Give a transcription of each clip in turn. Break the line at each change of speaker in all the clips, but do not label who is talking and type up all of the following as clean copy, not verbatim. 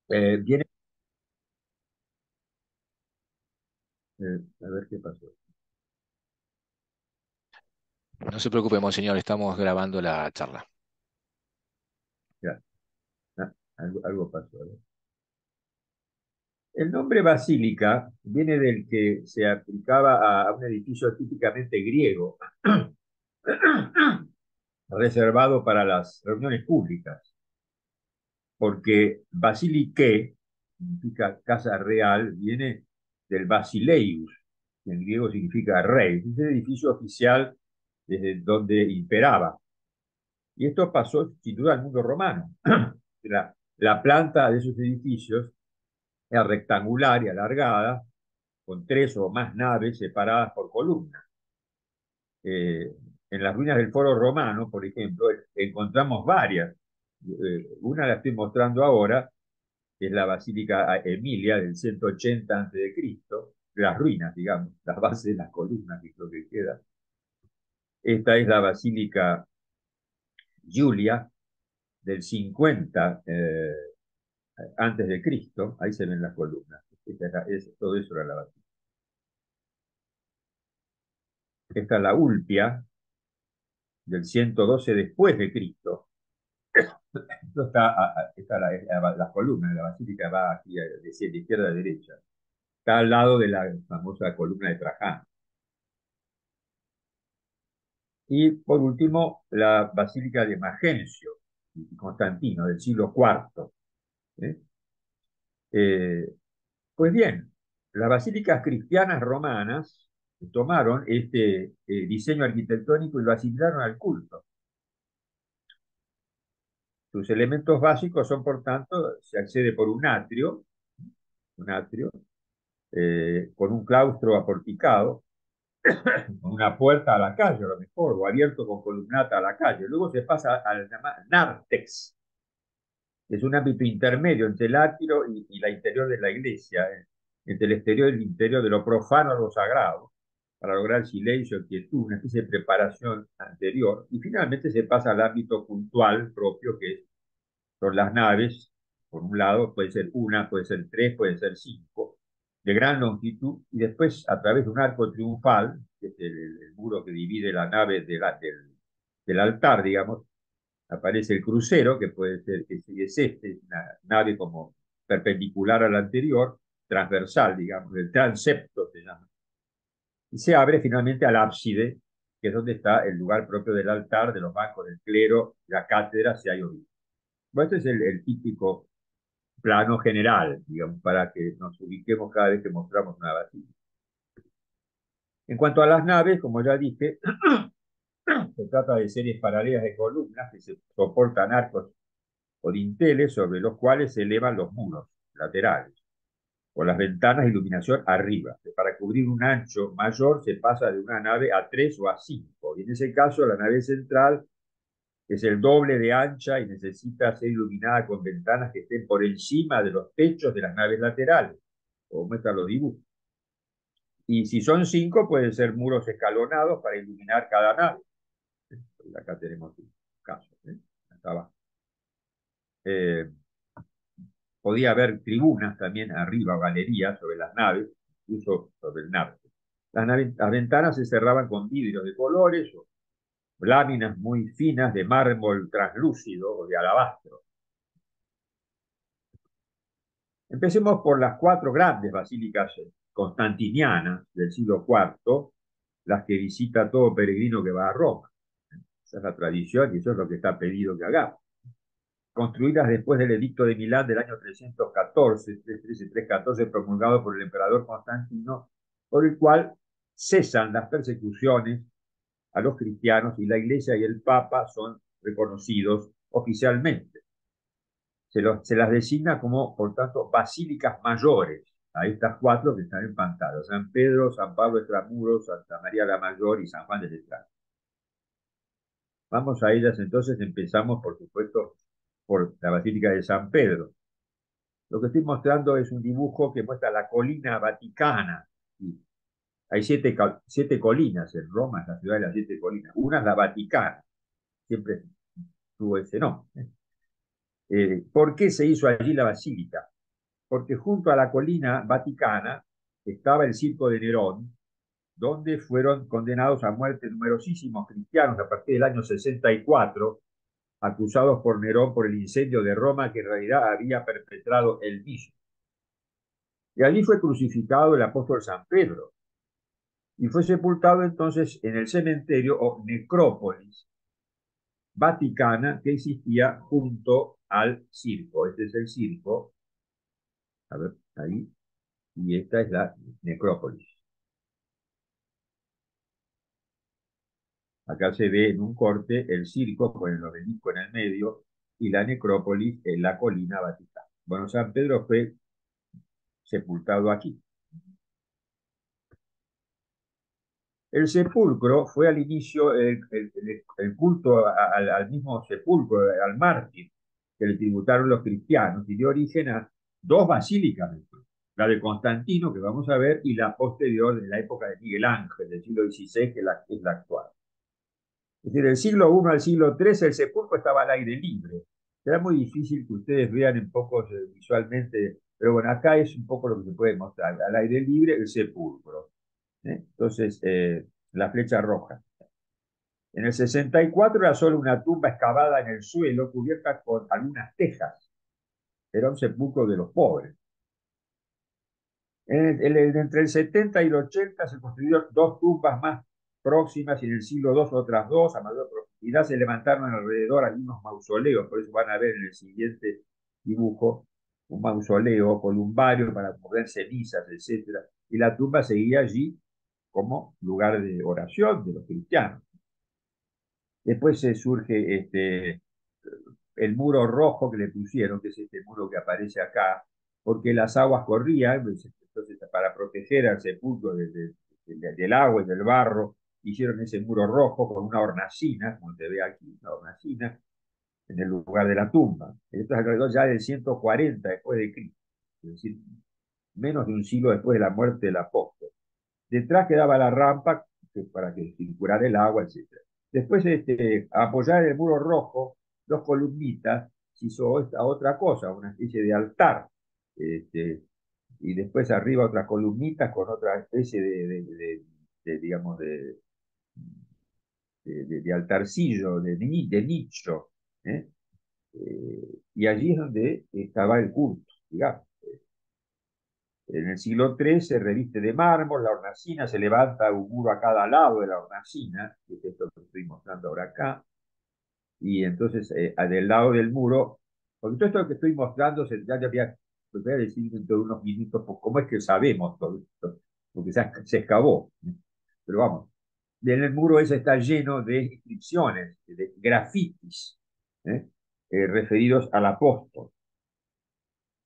Viene, a ver qué pasó.
No se preocupe, monseñor, estamos grabando la charla.
Ya, algo pasó. ¿No? El nombre basílica viene del que se aplicaba a un edificio típicamente griego, reservado para las reuniones públicas, porque basilique significa casa real, viene del basileus, que en griego significa rey. Es el edificio oficial desde donde imperaba. Y esto pasó sin duda al mundo romano. La planta de esos edificios era rectangular y alargada, con tres o más naves separadas por columnas. Eh, en las ruinas del Foro Romano, por ejemplo, encontramos varias. Una la estoy mostrando ahora, que es la Basílica Emilia del 180 a.C., las ruinas, digamos, las bases de las columnas, que es lo que queda. Esta es la Basílica Giulia del 50 antes de Cristo, ahí se ven las columnas. Todo eso era la Basílica. Esta es la Ulpia del 112 después de Cristo. Esto está la columna de la basílica va aquí de izquierda a derecha. Está al lado de la famosa columna de Trajano. Y por último, la basílica de Magencio, Constantino, del siglo IV. ¿Eh? Eh, pues bien, las basílicas cristianas romanas tomaron este diseño arquitectónico y lo asimilaron al culto. Sus elementos básicos son, por tanto, se accede por un atrio con un claustro aporticado, con una puerta a la calle, a lo mejor, o abierto con columnata a la calle. Luego se pasa al llamado nártex, que es un ámbito intermedio entre el atrio y la interior de la iglesia, entre el exterior y el interior de lo profano a lo sagrado, para lograr silencio, quietud, una especie de preparación anterior. Y finalmente se pasa al ámbito puntual propio, que son las naves. Por un lado, puede ser una, puede ser tres, puede ser cinco, de gran longitud, y después a través de un arco triunfal, que es el muro que divide la nave del altar, digamos, aparece el crucero, que puede ser, que es una nave como perpendicular a la anterior, transversal, digamos, el transepto se llama, y se abre finalmente al ábside, que es donde está el lugar propio del altar, de los bancos del clero, la cátedra, si hay obispo. Bueno, este es el típico plano general, digamos, para que nos ubiquemos cada vez que mostramos una basílica. En cuanto a las naves, como ya dije, se trata de series paralelas de columnas que se soportan arcos o dinteles sobre los cuales se elevan los muros laterales, o las ventanas de iluminación arriba. Para cubrir un ancho mayor se pasa de una nave a tres o a cinco. Y en ese caso, la nave central es el doble de ancha y necesita ser iluminada con ventanas que estén por encima de los techos de las naves laterales, como muestran los dibujos. Y si son cinco, pueden ser muros escalonados para iluminar cada nave. Acá tenemos un caso. Acá abajo. Eh, Podía haber tribunas también arriba, galerías sobre las naves, incluso sobre el norte. Las ventanas se cerraban con vidrios de colores o láminas muy finas de mármol translúcido o de alabastro. Empecemos por las cuatro grandes basílicas constantinianas del siglo IV, las que visita todo peregrino que va a Roma. Esa es la tradición y eso es lo que está pedido que hagamos. Construidas después del edicto de Milán del año 314, 313-314, promulgado por el emperador Constantino, por el cual cesan las persecuciones a los cristianos y la Iglesia y el Papa son reconocidos oficialmente. Se las designa como, por tanto, basílicas mayores a estas cuatro que están en pantalla: San Pedro, San Pablo Extramuros, Santa María la Mayor y San Juan de Letrán. Vamos a ellas entonces, empezamos por supuesto por la Basílica de San Pedro. Lo que estoy mostrando es un dibujo que muestra la colina vaticana. Y hay siete colinas en Roma, es la ciudad de las siete colinas. Una es la Vaticana, siempre tuvo ese nombre. ¿Por qué se hizo allí la basílica? porque junto a la colina vaticana estaba el circo de Nerón, donde fueron condenados a muerte numerosísimos cristianos a partir del año 64, acusados por Nerón por el incendio de Roma que en realidad había perpetrado él mismo. Y allí fue crucificado el apóstol San Pedro y fue sepultado entonces en el cementerio o necrópolis vaticana que existía junto al circo. Este es el circo, a ver, ahí, y esta es la necrópolis. Acá se ve en un corte el circo con el obelisco en el medio y la necrópolis en la colina vaticana. Bueno, San Pedro fue sepultado aquí. El sepulcro fue al inicio el culto al mismo sepulcro, al mártir, que le tributaron los cristianos y dio origen a dos basílicas, la de Constantino, que vamos a ver, y la posterior de la época de Miguel Ángel, del siglo XVI, que es la actual. Es decir, del siglo I al siglo III el sepulcro estaba al aire libre. Será muy difícil que ustedes vean un poco visualmente, pero bueno, acá es un poco lo que se puede mostrar. Al aire libre el sepulcro. Entonces, la flecha roja. En el 64 era solo una tumba excavada en el suelo cubierta con algunas tejas. Era un sepulcro de los pobres. Entre el 70 y el 80 se construyeron dos tumbas más próximas y en el siglo II otras dos a mayor profundidad se levantaron alrededor algunos mausoleos, por eso van a ver en el siguiente dibujo un mausoleo columbario para poner cenizas, etc. Y la tumba seguía allí como lugar de oración de los cristianos. Después se surge el muro rojo que le pusieron, que es este muro que aparece acá, porque las aguas corrían, entonces para proteger al sepulcro del agua y del barro, hicieron ese muro rojo con una hornacina, como se ve aquí, una hornacina, en el lugar de la tumba. Esto es alrededor ya del 140 después de Cristo, es decir, menos de un siglo después de la muerte del apóstol. Detrás quedaba la rampa para que circulara el agua, etc. Después, apoyar el muro rojo, dos columnitas, se hizo otra cosa, una especie de altar. Este, y después arriba otras columnitas con otra especie digamos, de altarcillo, de nicho. ¿eh? Y allí es donde estaba el culto, digamos. En el siglo III se reviste de mármol, la hornacina, se levanta un muro a cada lado de la hornacina, que es esto que estoy mostrando ahora acá, y entonces del lado del muro, porque todo esto que estoy mostrando, voy a decir dentro de unos minutos cómo es que sabemos todo esto, porque se excavó, pero vamos, en el muro ese está lleno de inscripciones, de grafitis, ¿eh? Referidos al apóstol,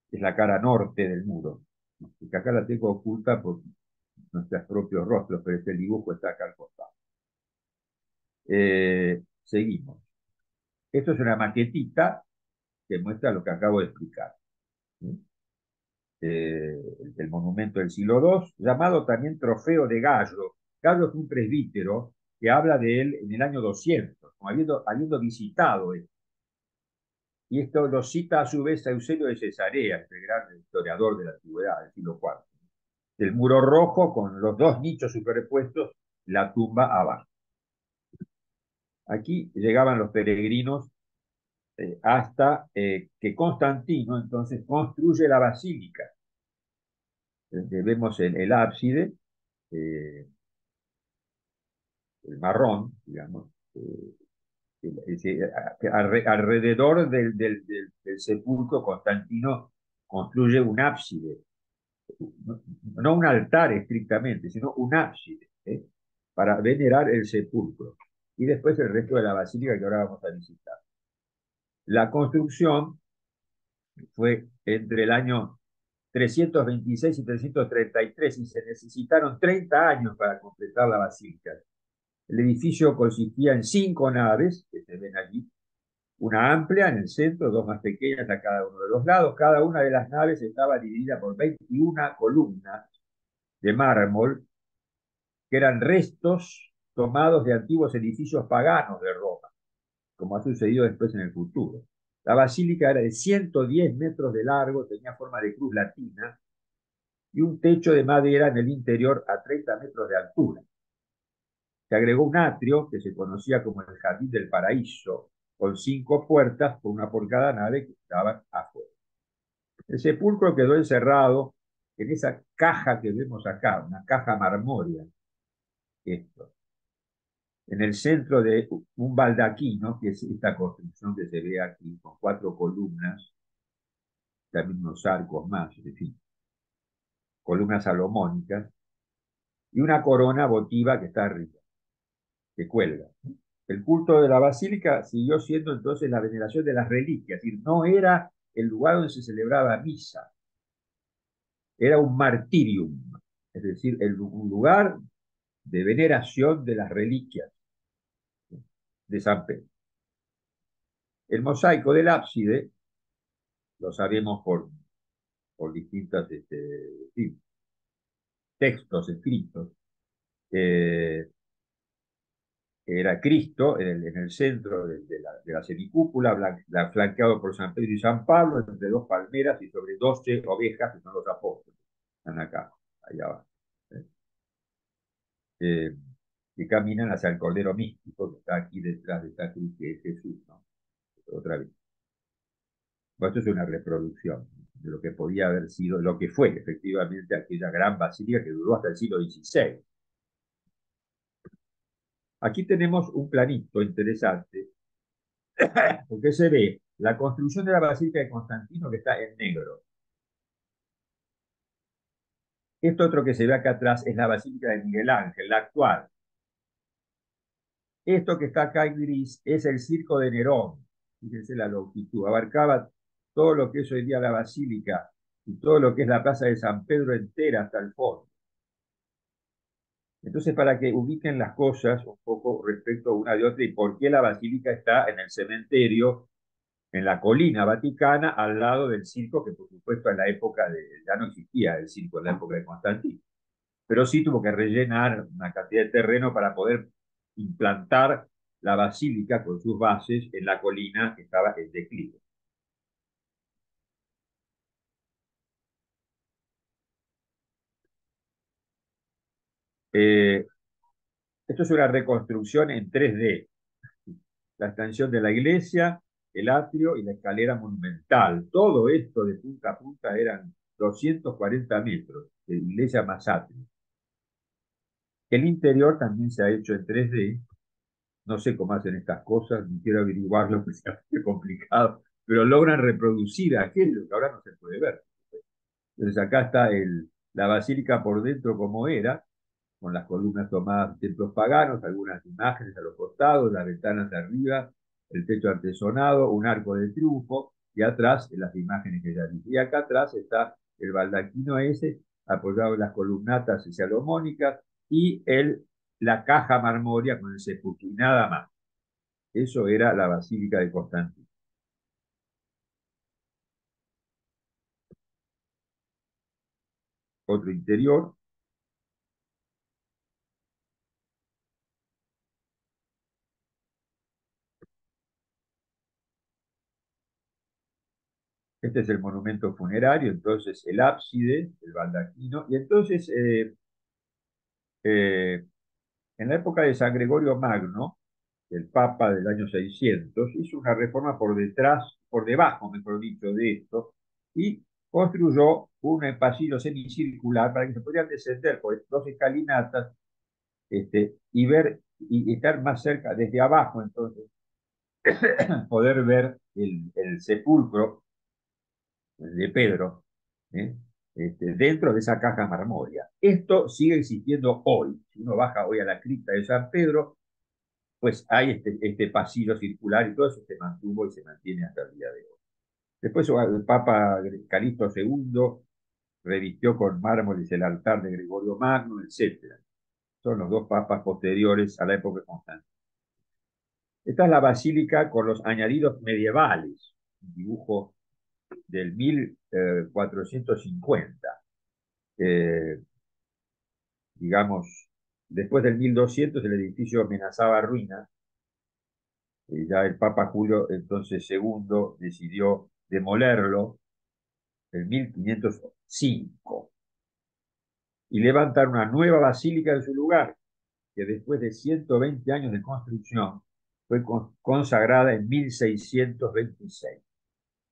que es la cara norte del muro, que acá la tengo oculta por nuestros propios rostros, pero este dibujo está acá al costado. Seguimos. Esto es una maquetita que muestra lo que acabo de explicar. El monumento del siglo II, llamado también Trofeo de Gallo. Gallo fue un presbítero que habla de él en el año 200, como habiendo visitado él. Y esto lo cita a su vez a Euselio de Cesarea, el gran historiador de la antigüedad, del siglo IV. El muro rojo con los dos nichos superpuestos, la tumba abajo. Aquí llegaban los peregrinos hasta que Constantino entonces construye la basílica. Vemos el ábside, eh, el marrón, digamos, alrededor del sepulcro Constantino construye un ábside, no un altar estrictamente, sino un ábside, para venerar el sepulcro. Y después el resto de la basílica que ahora vamos a visitar. La construcción fue entre el año 326 y 333 y se necesitaron 30 años para completar la basílica. El edificio consistía en 5 naves, que se ven allí, una amplia en el centro, dos más pequeñas a cada uno de los lados. Cada una de las naves estaba dividida por 21 columnas de mármol, que eran restos tomados de antiguos edificios paganos de Roma, como ha sucedido después en el futuro. La basílica era de 110 metros de largo, tenía forma de cruz latina y un techo de madera en el interior a 30 metros de altura. Se agregó un atrio que se conocía como el Jardín del Paraíso, con 5 puertas, por una por cada nave, que estaban afuera. El sepulcro quedó encerrado en esa caja que vemos acá, una caja marmórea, esto, en el centro de un baldaquino, que es esta construcción que se ve aquí, con 4 columnas, también unos arcos más, en fin, columnas salomónicas, y una corona votiva que está arriba, que cuelga. El culto de la basílica siguió siendo entonces la veneración de las reliquias, es decir, no era el lugar donde se celebraba misa, era un martirium, es decir, un lugar de veneración de las reliquias de San Pedro. El mosaico del ábside, lo sabemos por distintos sí, textos escritos, eh, era Cristo en el centro de la semicúpula, flanqueado por San Pedro y San Pablo, entre 2 palmeras y sobre 12 ovejas, que son los apóstoles. Están acá, allá abajo. Eh, que caminan hacia el Cordero Místico, que está aquí detrás de esta cruz, que es Jesús, ¿no? Otra vez. Bueno, esto es una reproducción de lo que podía haber sido, lo que fue efectivamente aquella gran basílica que duró hasta el siglo XVI. Aquí tenemos un planito interesante, porque se ve la construcción de la Basílica de Constantino, que está en negro. Esto otro que se ve acá atrás es la Basílica de Miguel Ángel, la actual. Esto que está acá en gris es el Circo de Nerón. Fíjense la longitud. Abarcaba todo lo que es hoy día la Basílica y todo lo que es la Plaza de San Pedro entera hasta el fondo. Entonces, para que ubiquen las cosas un poco respecto a una de otra y por qué la Basílica está en el cementerio, en la colina vaticana, al lado del circo, que por supuesto en la época ya no existía el circo en la época de Constantino, pero sí tuvo que rellenar una cantidad de terreno para poder implantar la basílica con sus bases en la colina que estaba en declive. Eh, Esto es una reconstrucción en 3D. La extensión de la iglesia, el atrio y la escalera monumental. Todo esto de punta a punta eran 240 metros de iglesia más atrio. El interior también se ha hecho en 3D. No sé cómo hacen estas cosas, ni quiero averiguarlo, porque es complicado, pero logran reproducir aquello que ahora no se puede ver. Entonces acá está la basílica por dentro como era, con las columnas tomadas de templos paganos, algunas imágenes a los costados, las ventanas de arriba, el techo artesonado, un arco de triunfo, y atrás las imágenes que ya dije. Y acá atrás está el baldaquino ese, apoyado en las columnatas salomónicas, y la caja marmórea con el sepulcro, y nada más. Eso era la Basílica de Constantino. Otro interior. Este es el monumento funerario, entonces el ábside, el baldaquino, y entonces eh, en la época de San Gregorio Magno, el Papa del año 600, hizo una reforma por detrás, por debajo, mejor dicho, de esto, y construyó un pasillo semicircular para que se pudieran descender por 2 escalinatas, y ver y estar más cerca desde abajo, entonces, poder ver el sepulcro de Pedro, ¿eh? Dentro de esa caja marmórea. Esto sigue existiendo hoy. Si uno baja hoy a la cripta de San Pedro, pues hay este pasillo circular y todo eso se mantuvo y se mantiene hasta el día de hoy. Después el Papa Calixto II revistió con mármoles el altar de Gregorio Magno, etc. Son los 2 papas posteriores a la época de Constantino. Esta es la basílica con los añadidos medievales, un dibujo del 1450. Eh, digamos, después del 1200 el edificio amenazaba ruina Ya el Papa Julio entonces segundo decidió demolerlo en 1505 y levantar una nueva basílica en su lugar, que después de 120 años de construcción fue consagrada en 1626.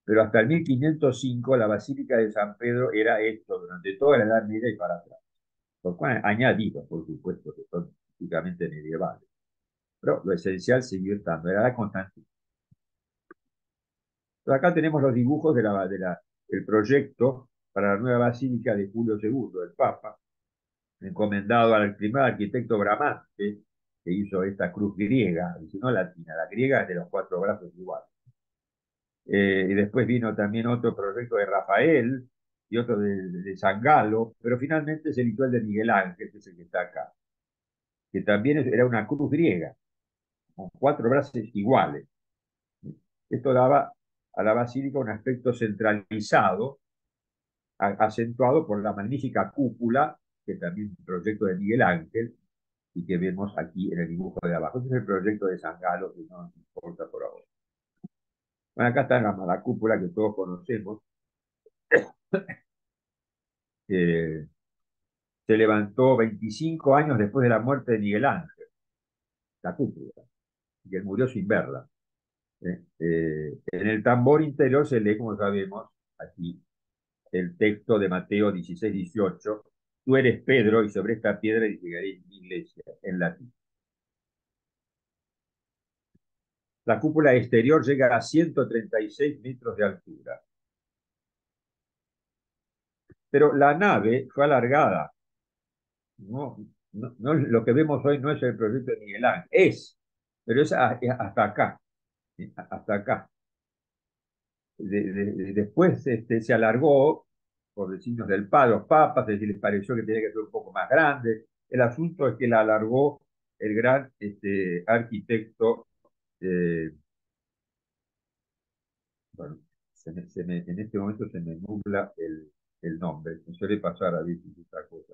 Pero hasta el 1505 la Basílica de San Pedro era esto durante toda la Edad Media y para atrás. Con añadidos, por supuesto, que son típicamente medievales. Pero lo esencial siguió estando, era la Constantina. Entonces acá tenemos los dibujos del proyecto para la nueva basílica de Julio II, el Papa, encomendado al primer arquitecto Bramante, que hizo esta cruz griega, y no latina, la griega es de los cuatro brazos iguales. Y después vino también otro proyecto de Rafael y otro de San Galo, pero finalmente se eligió el de Miguel Ángel, que es el que está acá, que también era una cruz griega, con cuatro brazos iguales. Esto daba a la basílica un aspecto centralizado, acentuado por la magnífica cúpula, que también es un proyecto de Miguel Ángel, y que vemos aquí en el dibujo de abajo. Este es el proyecto de San Galo, que no nos importa por ahora. Bueno, acá está la cúpula que todos conocemos. Se levantó 25 años después de la muerte de Miguel Ángel, la cúpula, y él murió sin verla. En el tambor interior se lee, como sabemos, aquí el texto de Mateo 16-18: tú eres Pedro, y sobre esta piedra edificaré mi iglesia, en latín. La cúpula exterior llega a 136 metros de altura. Pero la nave fue alargada. No, no, lo que vemos hoy no es el proyecto de Miguel Ángel, pero es hasta acá, hasta acá. Después se alargó por designios del los papas, es decir, les pareció que tenía que ser un poco más grande. El asunto es que la alargó el gran arquitecto, eh, bueno, en este momento se me nubla el nombre, me suele pasar a veces esta cosa.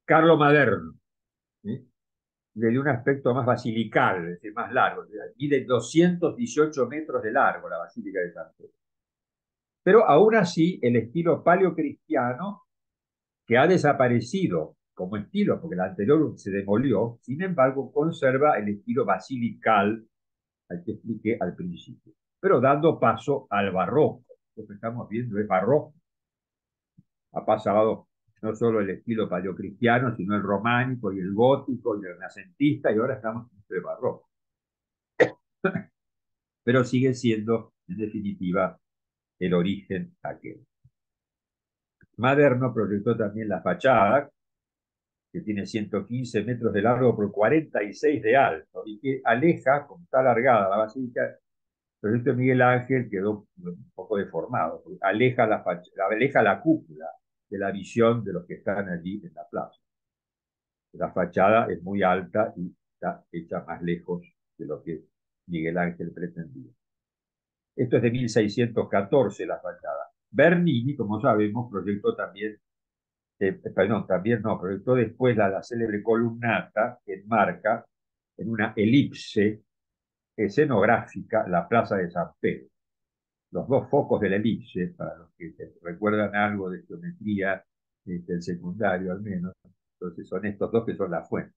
Carlo Maderno, ¿sí? Le dio un aspecto más basilical, es decir, más largo. Mide 218 metros de largo la Basílica de San Pedro. Pero aún así, el estilo paleocristiano, que ha desaparecido como estilo, porque el anterior se demolió, sin embargo, conserva el estilo basilical al que expliqué al principio, pero dando paso al barroco. Lo que estamos viendo es barroco. Ha pasado no solo el estilo paleocristiano, sino el románico y el gótico y el renacentista, y ahora estamos en el barroco. Pero sigue siendo, en definitiva, el origen aquel. Maderno proyectó también la fachada, que tiene 115 metros de largo por 46 de alto, y que aleja, como está alargada la basílica, el proyecto de Miguel Ángel quedó un poco deformado, aleja la cúpula de la visión de los que están allí en la plaza. La fachada es muy alta y está hecha más lejos de lo que Miguel Ángel pretendía. Esto es de 1614, la fachada. Bernini, como sabemos, proyectó también, perdón, también no, proyectó después la célebre columnata que enmarca en una elipse escenográfica la plaza de San Pedro. Los dos focos de la elipse, para los que recuerdan algo de geometría del secundario al menos, entonces son estos dos que son la fuente.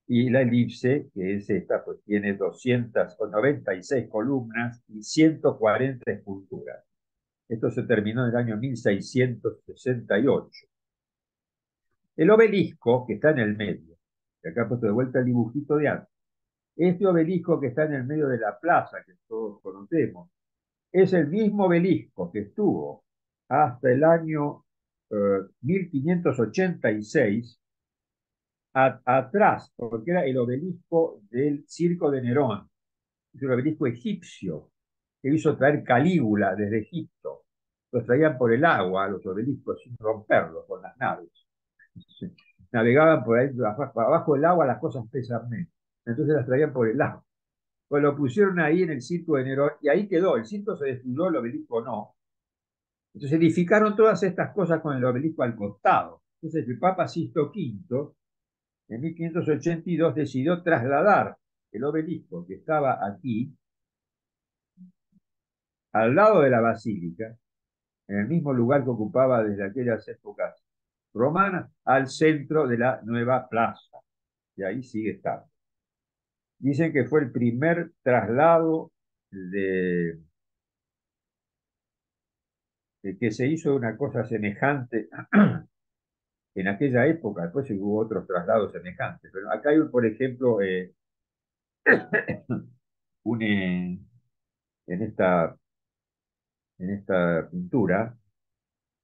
Y la elipse, que es esta, pues tiene 296 columnas y 140 esculturas. Esto se terminó en el año 1668. El obelisco, que está en el medio, que acá he puesto de vuelta el dibujito de antes, este obelisco que está en el medio de la plaza, que todos conocemos, es el mismo obelisco que estuvo hasta el año 1586 atrás, porque era el obelisco del Circo de Nerón, es un obelisco egipcio que hizo traer Calígula desde Egipto. Los traían por el agua, los obeliscos, sin romperlos con las naves. Navegaban por ahí, abajo del agua las cosas pesan menos. Entonces las traían por el agua. Pues lo pusieron ahí en el Circo de Nerón y ahí quedó. El circo se destruyó, el obelisco no. Entonces edificaron todas estas cosas con el obelisco al costado. Entonces el Papa Sisto V en 1582 decidió trasladar el obelisco que estaba aquí, al lado de la basílica, en el mismo lugar que ocupaba desde aquellas épocas romanas, al centro de la nueva plaza. Y ahí sigue estando. Dicen que fue el primer traslado de que se hizo una cosa semejante en aquella época. Después hubo otros traslados semejantes. Pero acá hay, por ejemplo, un, en esta pintura,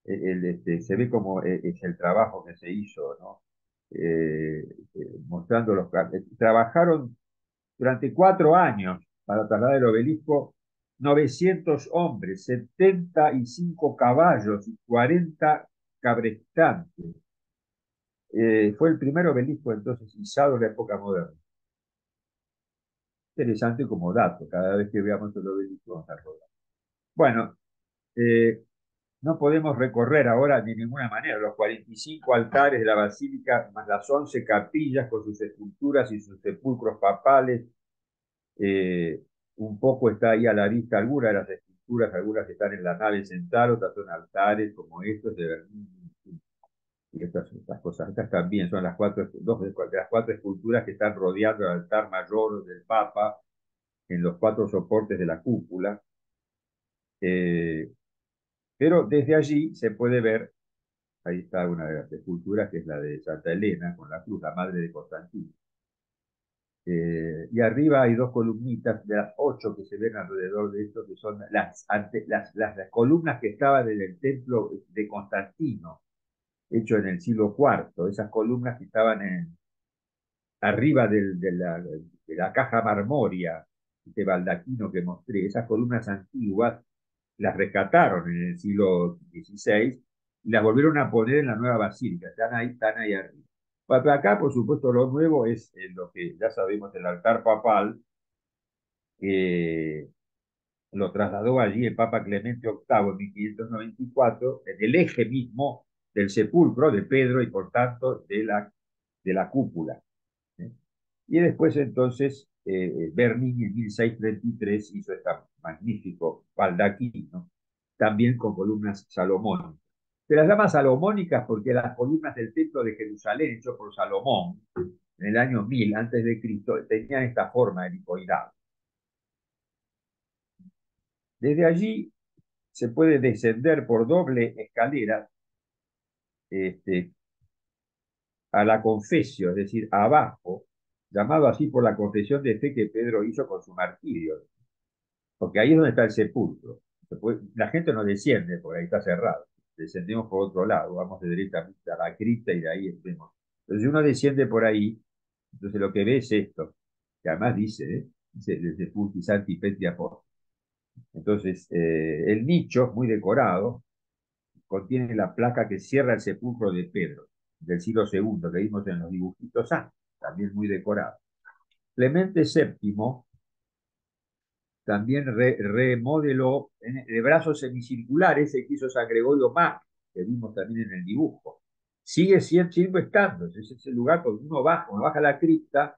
se ve como es el trabajo que se hizo, ¿no? Mostrando trabajaron durante 4 años para trasladar el obelisco 900 hombres, 75 caballos y 40 cabrestantes. Fue el primer obelisco entonces izado en la época moderna. Interesante como dato, cada vez que veamos el obelisco vamos a recordar. Bueno, eh, no podemos recorrer ahora de ninguna manera los 45 altares de la basílica, más las 11 capillas con sus esculturas y sus sepulcros papales. Eh, un poco está ahí a la vista algunas de las esculturas, algunas que están en la nave central, otras son altares como estos de Berlín. Y estas cosas, estas también son las dos de las 4 esculturas que están rodeando el altar mayor del Papa en los 4 soportes de la cúpula. Eh, pero desde allí se puede ver. Ahí está una de las esculturas, que es la de Santa Elena, con la cruz, la madre de Constantino. Y arriba hay 2 columnitas de las 8 que se ven alrededor de esto, que son las columnas que estaban en el templo de Constantino, hecho en el siglo IV. Esas columnas que estaban arriba de la caja marmoria, este baldaquino que mostré, esas columnas antiguas, las rescataron en el siglo XVI y las volvieron a poner en la nueva basílica, están ahí arriba. Pero acá, por supuesto, lo nuevo es lo que ya sabemos, el altar papal, que lo trasladó allí el Papa Clemente VIII en 1594, en el eje mismo del sepulcro de Pedro y por tanto de la cúpula. ¿Eh? Y después entonces Bernini en 1633 hizo este magnífico baldaquino, también con columnas salomónicas. Se las llama salomónicas porque las columnas del templo de Jerusalén, hecho por Salomón, en el año 1000 antes de Cristo, tenían esta forma helicoidal. Desde allí se puede descender por doble escalera este, a la confesio, es decir, abajo, llamado así por la confesión de fe que Pedro hizo con su martirio, porque ahí es donde está el sepulcro. La gente no desciende, porque ahí está cerrado. Descendemos por otro lado, vamos directamente a la cripta y de ahí vemos. Entonces, si uno desciende por ahí, entonces lo que ve es esto, que además dice el sepulcro santi petri apóstol. Entonces, el nicho, muy decorado, contiene la placa que cierra el sepulcro de Pedro, del siglo II, que vimos en los dibujitos antes, también muy decorado. Clemente VII también remodeló de brazos semicirculares el que hizo San Gregorio Magno, que vimos también en el dibujo. Sigue estando, es ese lugar donde uno baja la cripta,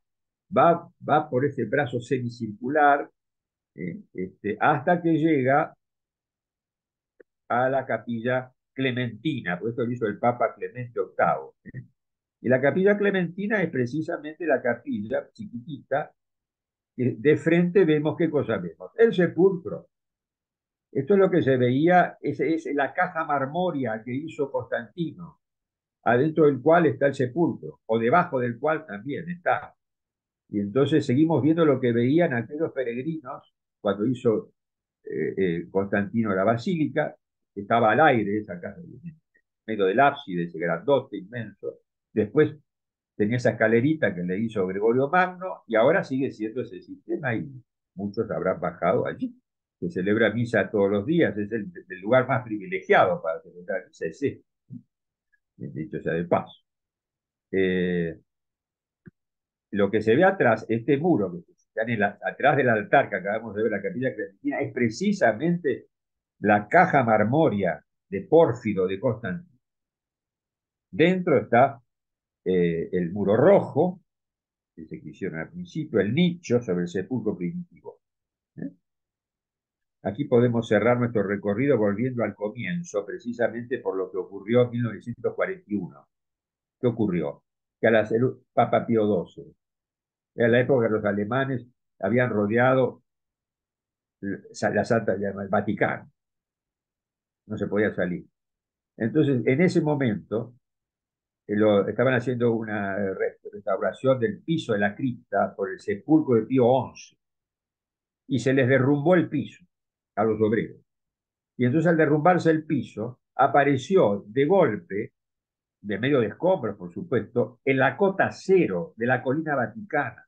va por ese brazo semicircular, hasta que llega a la capilla Clementina, por esto lo hizo el Papa Clemente VIII. Y la capilla Clementina es precisamente la capilla chiquitita, que de frente vemos qué cosa vemos. El sepulcro. Esto es lo que se veía, es la caja marmoria que hizo Constantino, adentro del cual está el sepulcro, o debajo del cual también está. Y entonces seguimos viendo lo que veían aquellos peregrinos cuando hizo Constantino la basílica, que estaba al aire, esa casa, en medio del ábside, ese grandote inmenso. Después tenía esa escalerita que le hizo Gregorio Magno, y ahora sigue siendo ese sistema, y muchos habrán bajado allí. Se celebra misa todos los días, es el lugar más privilegiado para celebrar misa, es este, dicho sea de paso. Eh, lo que se ve atrás, este muro que está atrás del altar que acabamos de ver, la capilla clementina, es precisamente la caja marmoria de Pórfido de Constantino. Dentro está el muro rojo, que se quisieron al principio, el nicho sobre el sepulcro primitivo. ¿Eh? Aquí podemos cerrar nuestro recorrido volviendo al comienzo, precisamente por lo que ocurrió en 1941. ¿Qué ocurrió? Que el Papa Pío XII, era la época que los alemanes habían rodeado la Santa, el Vaticano, no se podía salir. Entonces, en ese momento, estaban haciendo una restauración del piso de la cripta por el sepulcro de Pío XI y se les derrumbó el piso a los obreros. Y entonces al derrumbarse el piso, apareció de golpe, de medio de escombros, por supuesto, en la cota cero de la colina vaticana.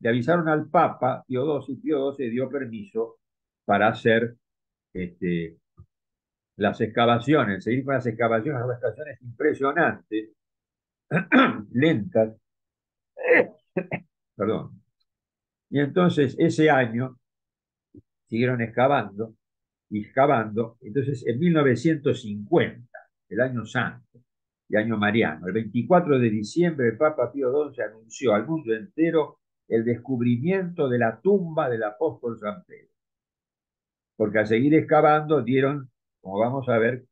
Le avisaron al Papa Pío XII y Pío XII dio permiso para hacer este, las excavaciones, seguir con las excavaciones, las excavaciones impresionantes, lentas, perdón. Y entonces ese año siguieron excavando y excavando. Entonces en 1950, el año santo, el año mariano, el 24 de diciembre, el Papa Pío XI anunció al mundo entero el descubrimiento de la tumba del apóstol San Pedro. Porque al seguir excavando dieron, como vamos a ver,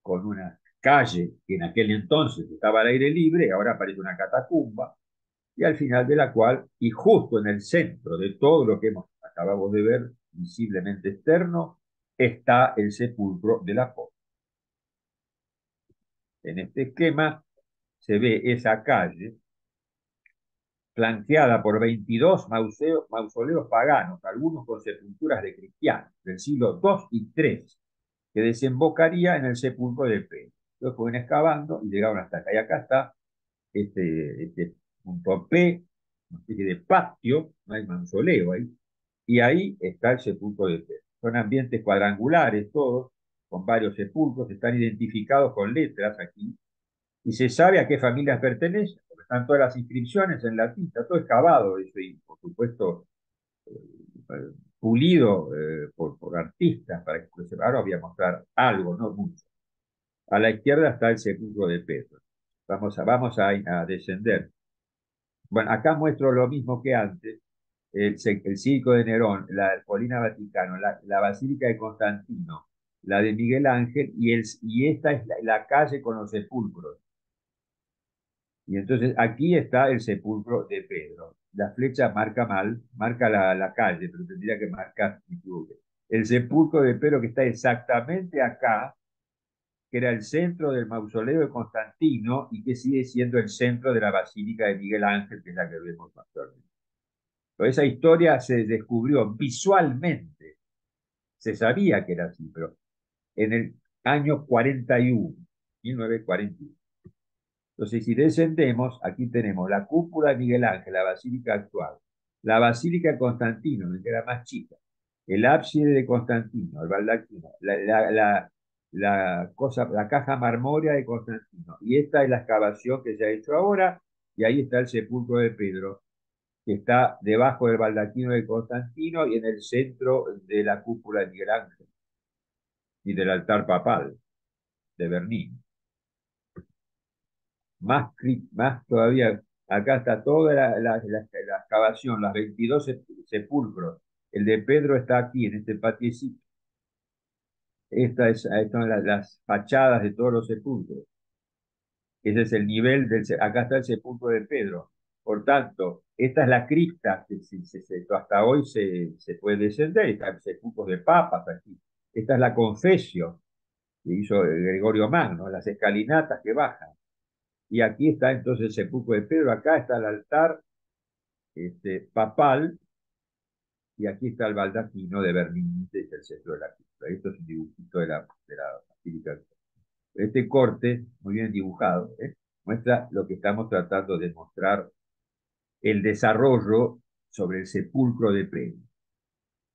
con una calle que en aquel entonces estaba al aire libre, ahora parece una catacumba, y al final de la cual, y justo en el centro de todo lo que acabamos de ver, visiblemente externo, está el sepulcro del apóstol. En este esquema se ve esa calle flanqueada por 22 mausoleos paganos, algunos con sepulturas de cristianos del siglo II y III, que desembocaría en el sepulcro de Pedro. Entonces fueron excavando y llegaron hasta acá. Y acá está este punto P, una especie de patio, no hay mausoleo ahí, y ahí está el sepulcro de Pedro. Son ambientes cuadrangulares todos, con varios sepulcros, están identificados con letras aquí, y se sabe a qué familias pertenecen, porque están todas las inscripciones en latín, está todo excavado eso, y por supuesto pulido por artistas, para que ahora voy a mostrar algo, no mucho. A la izquierda está el sepulcro de Pedro. Vamos a descender. Bueno, acá muestro lo mismo que antes, el Circo de Nerón, la Colina Vaticano, la Basílica de Constantino, la de Miguel Ángel, y esta es la calle con los sepulcros. Y entonces aquí está el sepulcro de Pedro. La flecha marca mal, marca la calle, pero tendría que marcar, me equivoqué. El sepulcro de Pedro que está exactamente acá, que era el centro del mausoleo de Constantino y que sigue siendo el centro de la Basílica de Miguel Ángel, que es la que vemos actualmente. Pero esa historia se descubrió visualmente, se sabía que era así, pero en el año 41, 1941. Entonces, si descendemos, aquí tenemos la cúpula de Miguel Ángel, la basílica actual, la basílica de Constantino, que era más chica, el ábside de Constantino, el baldaquino, la caja marmórea de Constantino. Y esta es la excavación que se ha hecho ahora, y ahí está el sepulcro de Pedro, que está debajo del baldaquino de Constantino y en el centro de la cúpula de Miguel Ángel y del altar papal de Bernini. Más todavía, acá está toda la excavación, las 22 sepulcros. El de Pedro está aquí, en este patiecito. Estas son las fachadas de todos los sepulcros. Ese es el nivel acá está el sepulcro de Pedro. Por tanto, esta es la cripta que hasta hoy se puede descender. Están sepulcros de papas aquí. Esta es la confesio que hizo Gregorio Magno, las escalinatas que bajan. Y aquí está entonces el sepulcro de Pedro, acá está el altar papal, y aquí está el baldaquino de Bernini, que es el centro de la cripta. Esto es un dibujito de la basílica. Este corte, muy bien dibujado, muestra lo que estamos tratando de mostrar, el desarrollo sobre el sepulcro de Pedro,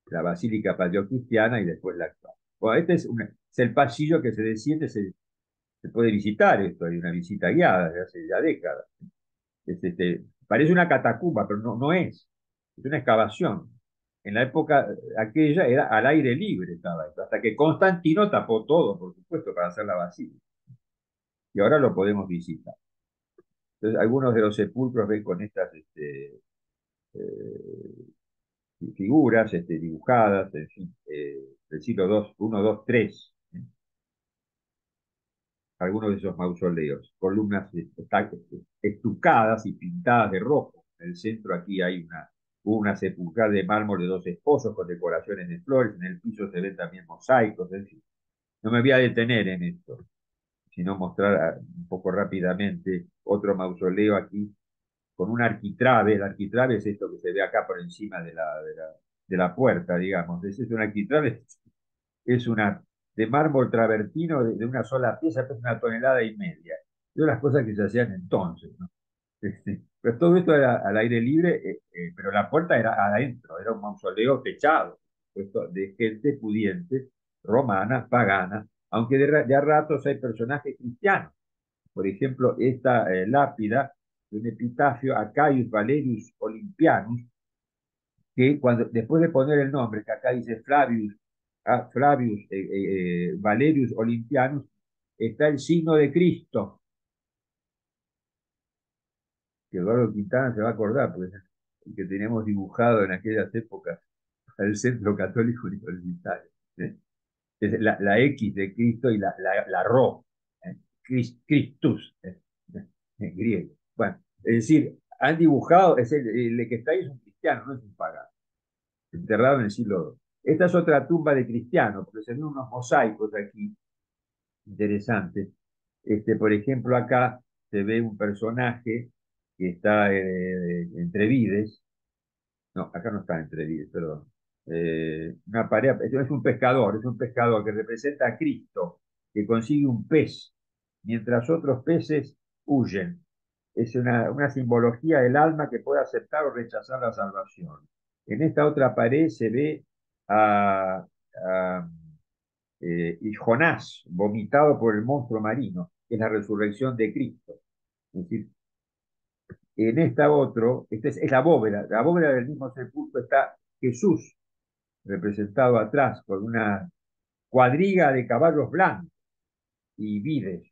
la basílica paleocristiana y después la actual. Bueno, es el pasillo que se desciende, se puede visitar esto, hay una visita guiada desde hace ya décadas. Parece una catacumba, pero no es. Es una excavación. En la época aquella era al aire libre, estaba esto, hasta que Constantino tapó todo, por supuesto, para hacer la basílica. Y ahora lo podemos visitar. Entonces, algunos de los sepulcros ven con estas eh, figuras dibujadas, en fin, del siglo II, I, II, III, algunos de esos mausoleos, columnas estucadas y pintadas de rojo. En el centro aquí hay una sepulcral de mármol de dos esposos con decoraciones de flores, en el piso se ven también mosaicos, en fin. No me voy a detener en esto, sino mostrar un poco rápidamente otro mausoleo aquí con un arquitrabe. El arquitrabe es esto que se ve acá por encima de la puerta, digamos. Ese es un arquitrabe, es una de mármol travertino de una sola pieza, pesa 1,5 toneladas. De las cosas que se hacían entonces, ¿no? Pero todo esto era al aire libre, pero la puerta era adentro, era un mausoleo techado, puesto de gente pudiente, romana, pagana, aunque de a ratos hay personajes cristianos. Por ejemplo, esta lápida de un epitafio a Caius Valerius Olympianus, que después de poner el nombre, que acá dice Flavius Valerius Olympianus, está el signo de Cristo, que Eduardo Quintana se va a acordar, porque es el que teníamos dibujado en aquellas épocas al Centro Católico Universitario. ¿Eh? Es la X de Cristo y la Rho, Christus, en griego. Bueno, es decir, han dibujado, el que está ahí es un cristiano, no es un pagano, enterrado en el siglo II. Esta es otra tumba de cristianos, porque se ven unos mosaicos aquí interesantes. Por ejemplo, acá se ve un personaje que está entre vides. No, acá no está entre vides, perdón. Una pareja, es un pescador que representa a Cristo, que consigue un pez, mientras otros peces huyen. Es una simbología del alma que puede aceptar o rechazar la salvación. En esta otra pared se ve y Jonás, vomitado por el monstruo marino, que es la resurrección de Cristo. Es decir, en esta es la bóveda del mismo sepulcro está Jesús, representado atrás por una cuadriga de caballos blancos y vides.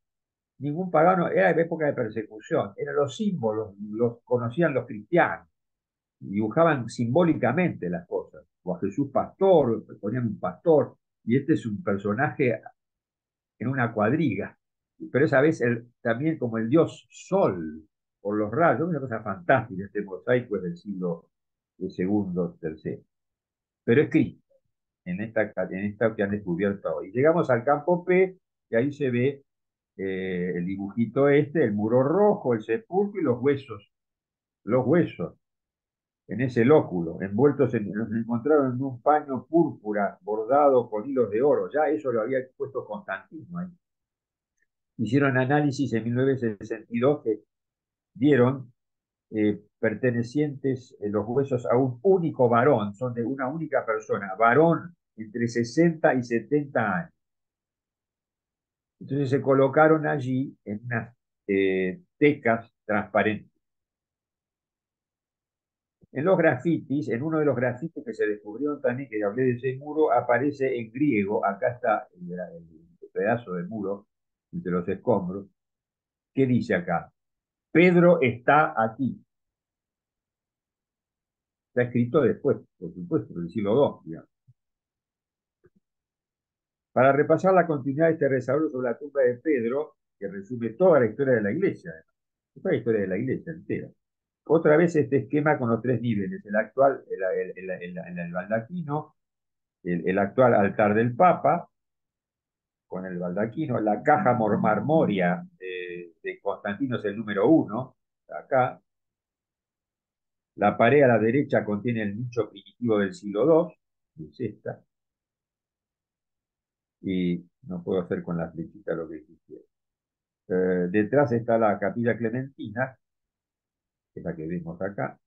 Ningún pagano, era época de persecución, eran los símbolos, los conocían los cristianos, dibujaban simbólicamente las cosas, o a Jesús pastor, ponían un pastor, y este es un personaje en una cuadriga, pero esa vez también como el dios Sol, por los rayos, una cosa fantástica, este mosaico es del siglo segundo, tercero, pero es Cristo, en esta que han descubierto hoy. Llegamos al campo P, y ahí se ve el dibujito el muro rojo, el sepulcro y los huesos, en ese lóculo, los encontraron en un paño púrpura bordado con hilos de oro, ya eso lo había puesto Constantino ahí. Hicieron análisis en 1962 que dieron pertenecientes los huesos a un único varón, son de una única persona, varón entre 60 y 70 años. Entonces se colocaron allí en unas tecas transparentes. En los grafitis, en uno de los grafitis que se descubrieron también, que hablé de ese muro, aparece en griego, acá está el pedazo de muro entre los escombros, ¿qué dice acá? Pedro está aquí. Está escrito después, por supuesto, del siglo II, digamos. Para repasar la continuidad de este desarrollo sobre la tumba de Pedro, que resume toda la historia de la iglesia, toda la historia de la iglesia entera. Otra vez este esquema con los tres niveles, el actual, el baldaquino, el actual altar del Papa, con el baldaquino, la caja marmoria de Constantino es el número 1, acá. La pared a la derecha contiene el nicho primitivo del siglo II, es esta, y no puedo hacer con la flechita lo que quisiera. Detrás está la capilla clementina, que es la que vemos acá,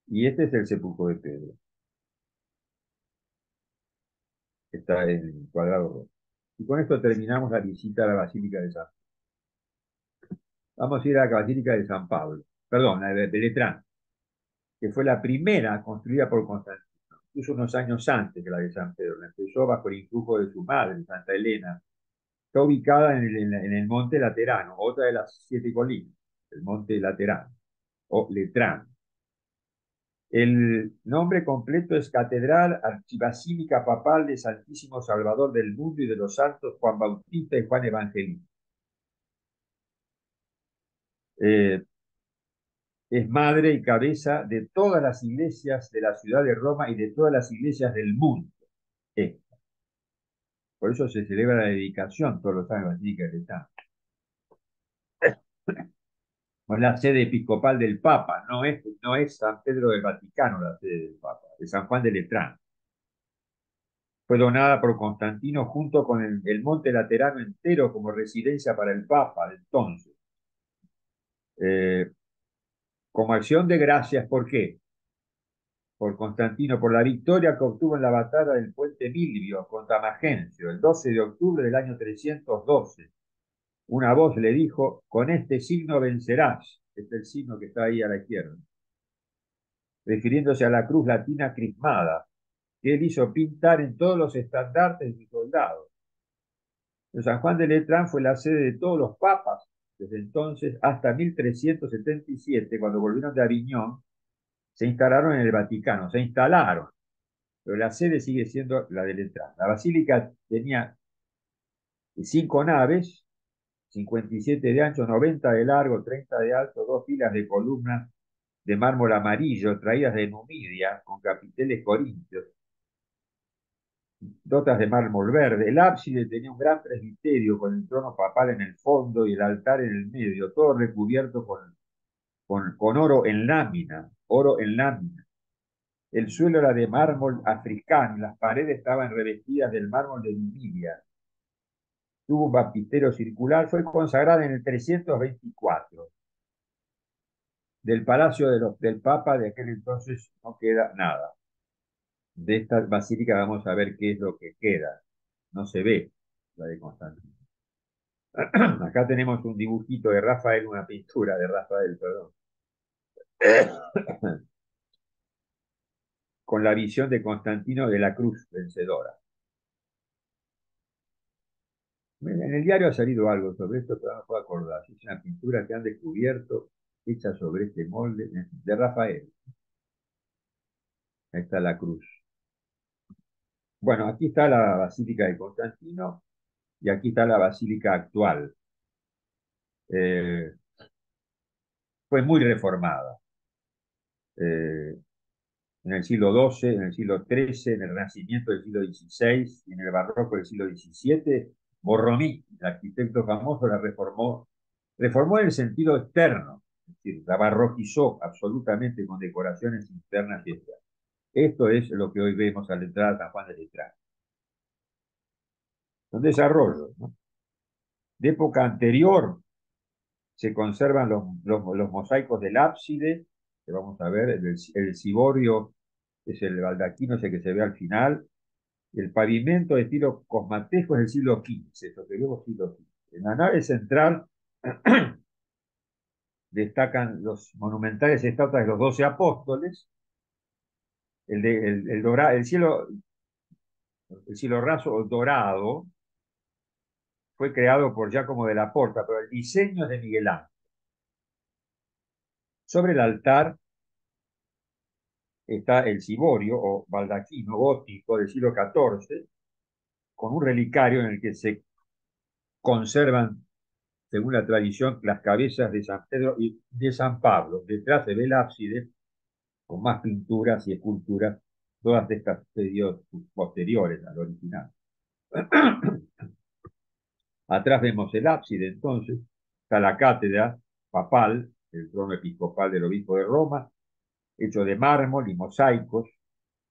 y este es el sepulcro de Pedro, que está en el cuadrado rojo. Y con esto terminamos la visita a la Basílica de San Pablo. Vamos a ir a la Basílica de San Pablo, perdón, la de Letrán, que fue la primera construida por Constantino, incluso unos años antes que la de San Pedro. La empezó bajo el influjo de su madre, Santa Elena. Está ubicada en el monte Laterano, otra de las 7 colinas. el monte Laterán o Letrán. El nombre completo es Catedral Archibasílica Papal de Santísimo Salvador del Mundo y de los Santos Juan Bautista y Juan Evangelista. Es madre y cabeza de todas las iglesias de la ciudad de Roma y de todas las iglesias del mundo. Por eso se celebra la dedicación todos los años a la Basílica de Letrán. Es la sede episcopal del Papa, no es San Pedro del Vaticano la sede del Papa, es San Juan de Letrán. Fue donada por Constantino junto con el Monte Laterano entero como residencia para el Papa de entonces. Como acción de gracias, ¿por qué? Por Constantino, por la victoria que obtuvo en la batalla del puente Milvio contra Magencio, el 12 de octubre del año 312. Una voz le dijo, con este signo vencerás. Este es el signo que está ahí a la izquierda, refiriéndose a la cruz latina crismada, que él hizo pintar en todos los estandartes de sus soldados. San Juan de Letrán fue la sede de todos los papas desde entonces hasta 1377, cuando volvieron de Aviñón, se instalaron en el Vaticano, se instalaron, pero la sede sigue siendo la de Letrán. La basílica tenía 5 naves, 57 de ancho, 90 de largo, 30 de alto, 2 filas de columnas de mármol amarillo traídas de Numidia, con capiteles corintios, dotas de mármol verde. El ábside tenía un gran presbiterio con el trono papal en el fondo y el altar en el medio, todo recubierto con oro en lámina, oro en lámina. El suelo era de mármol africano, las paredes estaban revestidas del mármol de Numidia. Tuvo un baptisterio circular, fue consagrada en el 324. Del palacio del Papa de aquel entonces no queda nada. De esta basílica vamos a ver qué es lo que queda. No se ve la de Constantino. Acá tenemos un dibujito de Rafael, una pintura de Rafael, perdón, con la visión de Constantino de la cruz vencedora. En el diario ha salido algo sobre esto, pero no puedo acordar. Es una pintura que han descubierto, hecha sobre este molde de Rafael. Ahí está la cruz. Bueno, aquí está la Basílica de Constantino y aquí está la Basílica actual. Fue muy reformada. Eh, en el siglo XII, en el siglo XIII, en el Renacimiento del siglo XVI y en el Barroco del siglo XVII, Borromí, el arquitecto famoso, la reformó en el sentido externo, es decir, la barroquizó absolutamente con decoraciones internas y externas. Esto es lo que hoy vemos al entrar a San Juan de Letrán. Un desarrollo, ¿no? De época anterior se conservan los mosaicos del ábside, que vamos a ver, el ciborio es el baldaquino ese que se ve al final. El pavimento de estilo cosmatesco es del siglo XV, eso que vemos siglo XV. En la nave central destacan los monumentales estatuas de los 12 apóstoles, el cielo raso o dorado fue creado por Giacomo de la Porta, pero el diseño es de Miguel Ángel. Sobre el altar está el ciborio o baldaquino gótico del siglo XIV, con un relicario en el que se conservan, según la tradición, las cabezas de San Pedro y de San Pablo. Detrás se ve el ábside con más pinturas y esculturas, todas de estas periodos posteriores al original. Atrás vemos el ábside, entonces, está la cátedra papal, el trono episcopal del obispo de Roma, hecho de mármol y mosaicos.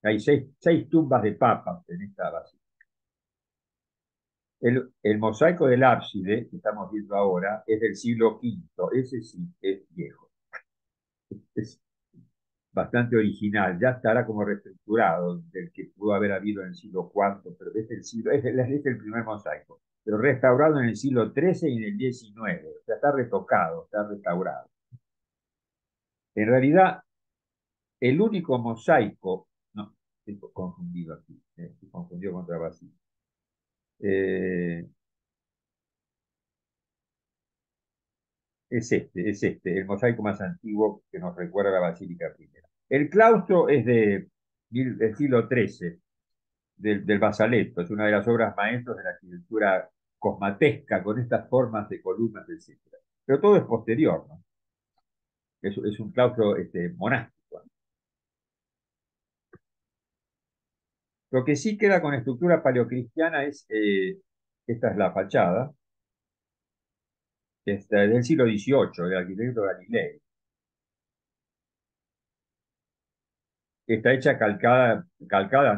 Hay seis tumbas de papas en esta basílica. El mosaico del ábside, que estamos viendo ahora, es del siglo V. Ese sí es viejo. Es bastante original. Ya estará como reestructurado del que pudo haber habido en el siglo IV, pero es el primer mosaico. Pero restaurado en el siglo XIII y en el XIX. O sea, está retocado, está restaurado. En realidad, el único mosaico, no, estoy confundido aquí, estoy confundido contra Basílica. Eh, es este, el mosaico más antiguo que nos recuerda a la Basílica Primera. El claustro es del siglo XIII, del Basaletto, es una de las obras maestras de la arquitectura cosmatesca, con estas formas de columnas, etc. Pero todo es posterior, ¿no? Es un claustro monástico. Lo que sí queda con estructura paleocristiana esta es la fachada, esta es del siglo XVIII, del arquitecto Galilei. Está hecha calcada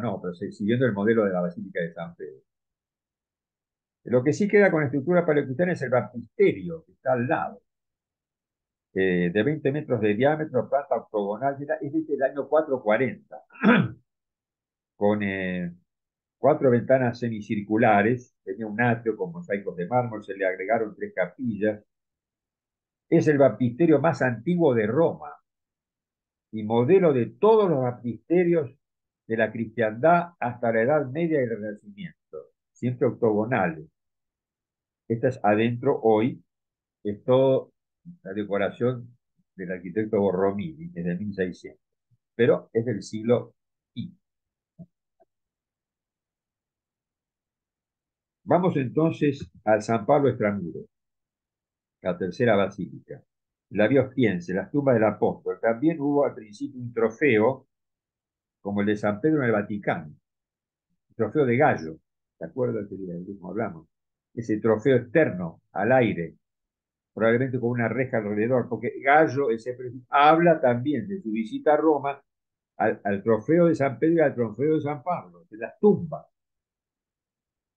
no, pero siguiendo el modelo de la Basílica de San Pedro. Lo que sí queda con estructura paleocristiana es el baptisterio, que está al lado, de 20 metros de diámetro, planta octogonal, es desde el año 440, con cuatro ventanas semicirculares, tenía un atrio con mosaicos de mármol, se le agregaron tres capillas. Es el baptisterio más antiguo de Roma y modelo de todos los baptisterios de la cristiandad hasta la Edad Media y el Renacimiento, siempre octogonales. Esta es adentro hoy, es todo la decoración del arquitecto Borromini, desde 1600, pero es del siglo V. Vamos entonces al San Pablo Extramuro, la tercera basílica. La vía Ostiense, las tumbas del apóstol. También hubo al principio un trofeo, como el de San Pedro en el Vaticano, el trofeo de Gallo. ¿Te acuerdas que del mismo hablamos? Ese trofeo externo, al aire, probablemente con una reja alrededor, porque Gallo habla también de su visita a Roma al trofeo de San Pedro y al trofeo de San Pablo, de las tumbas.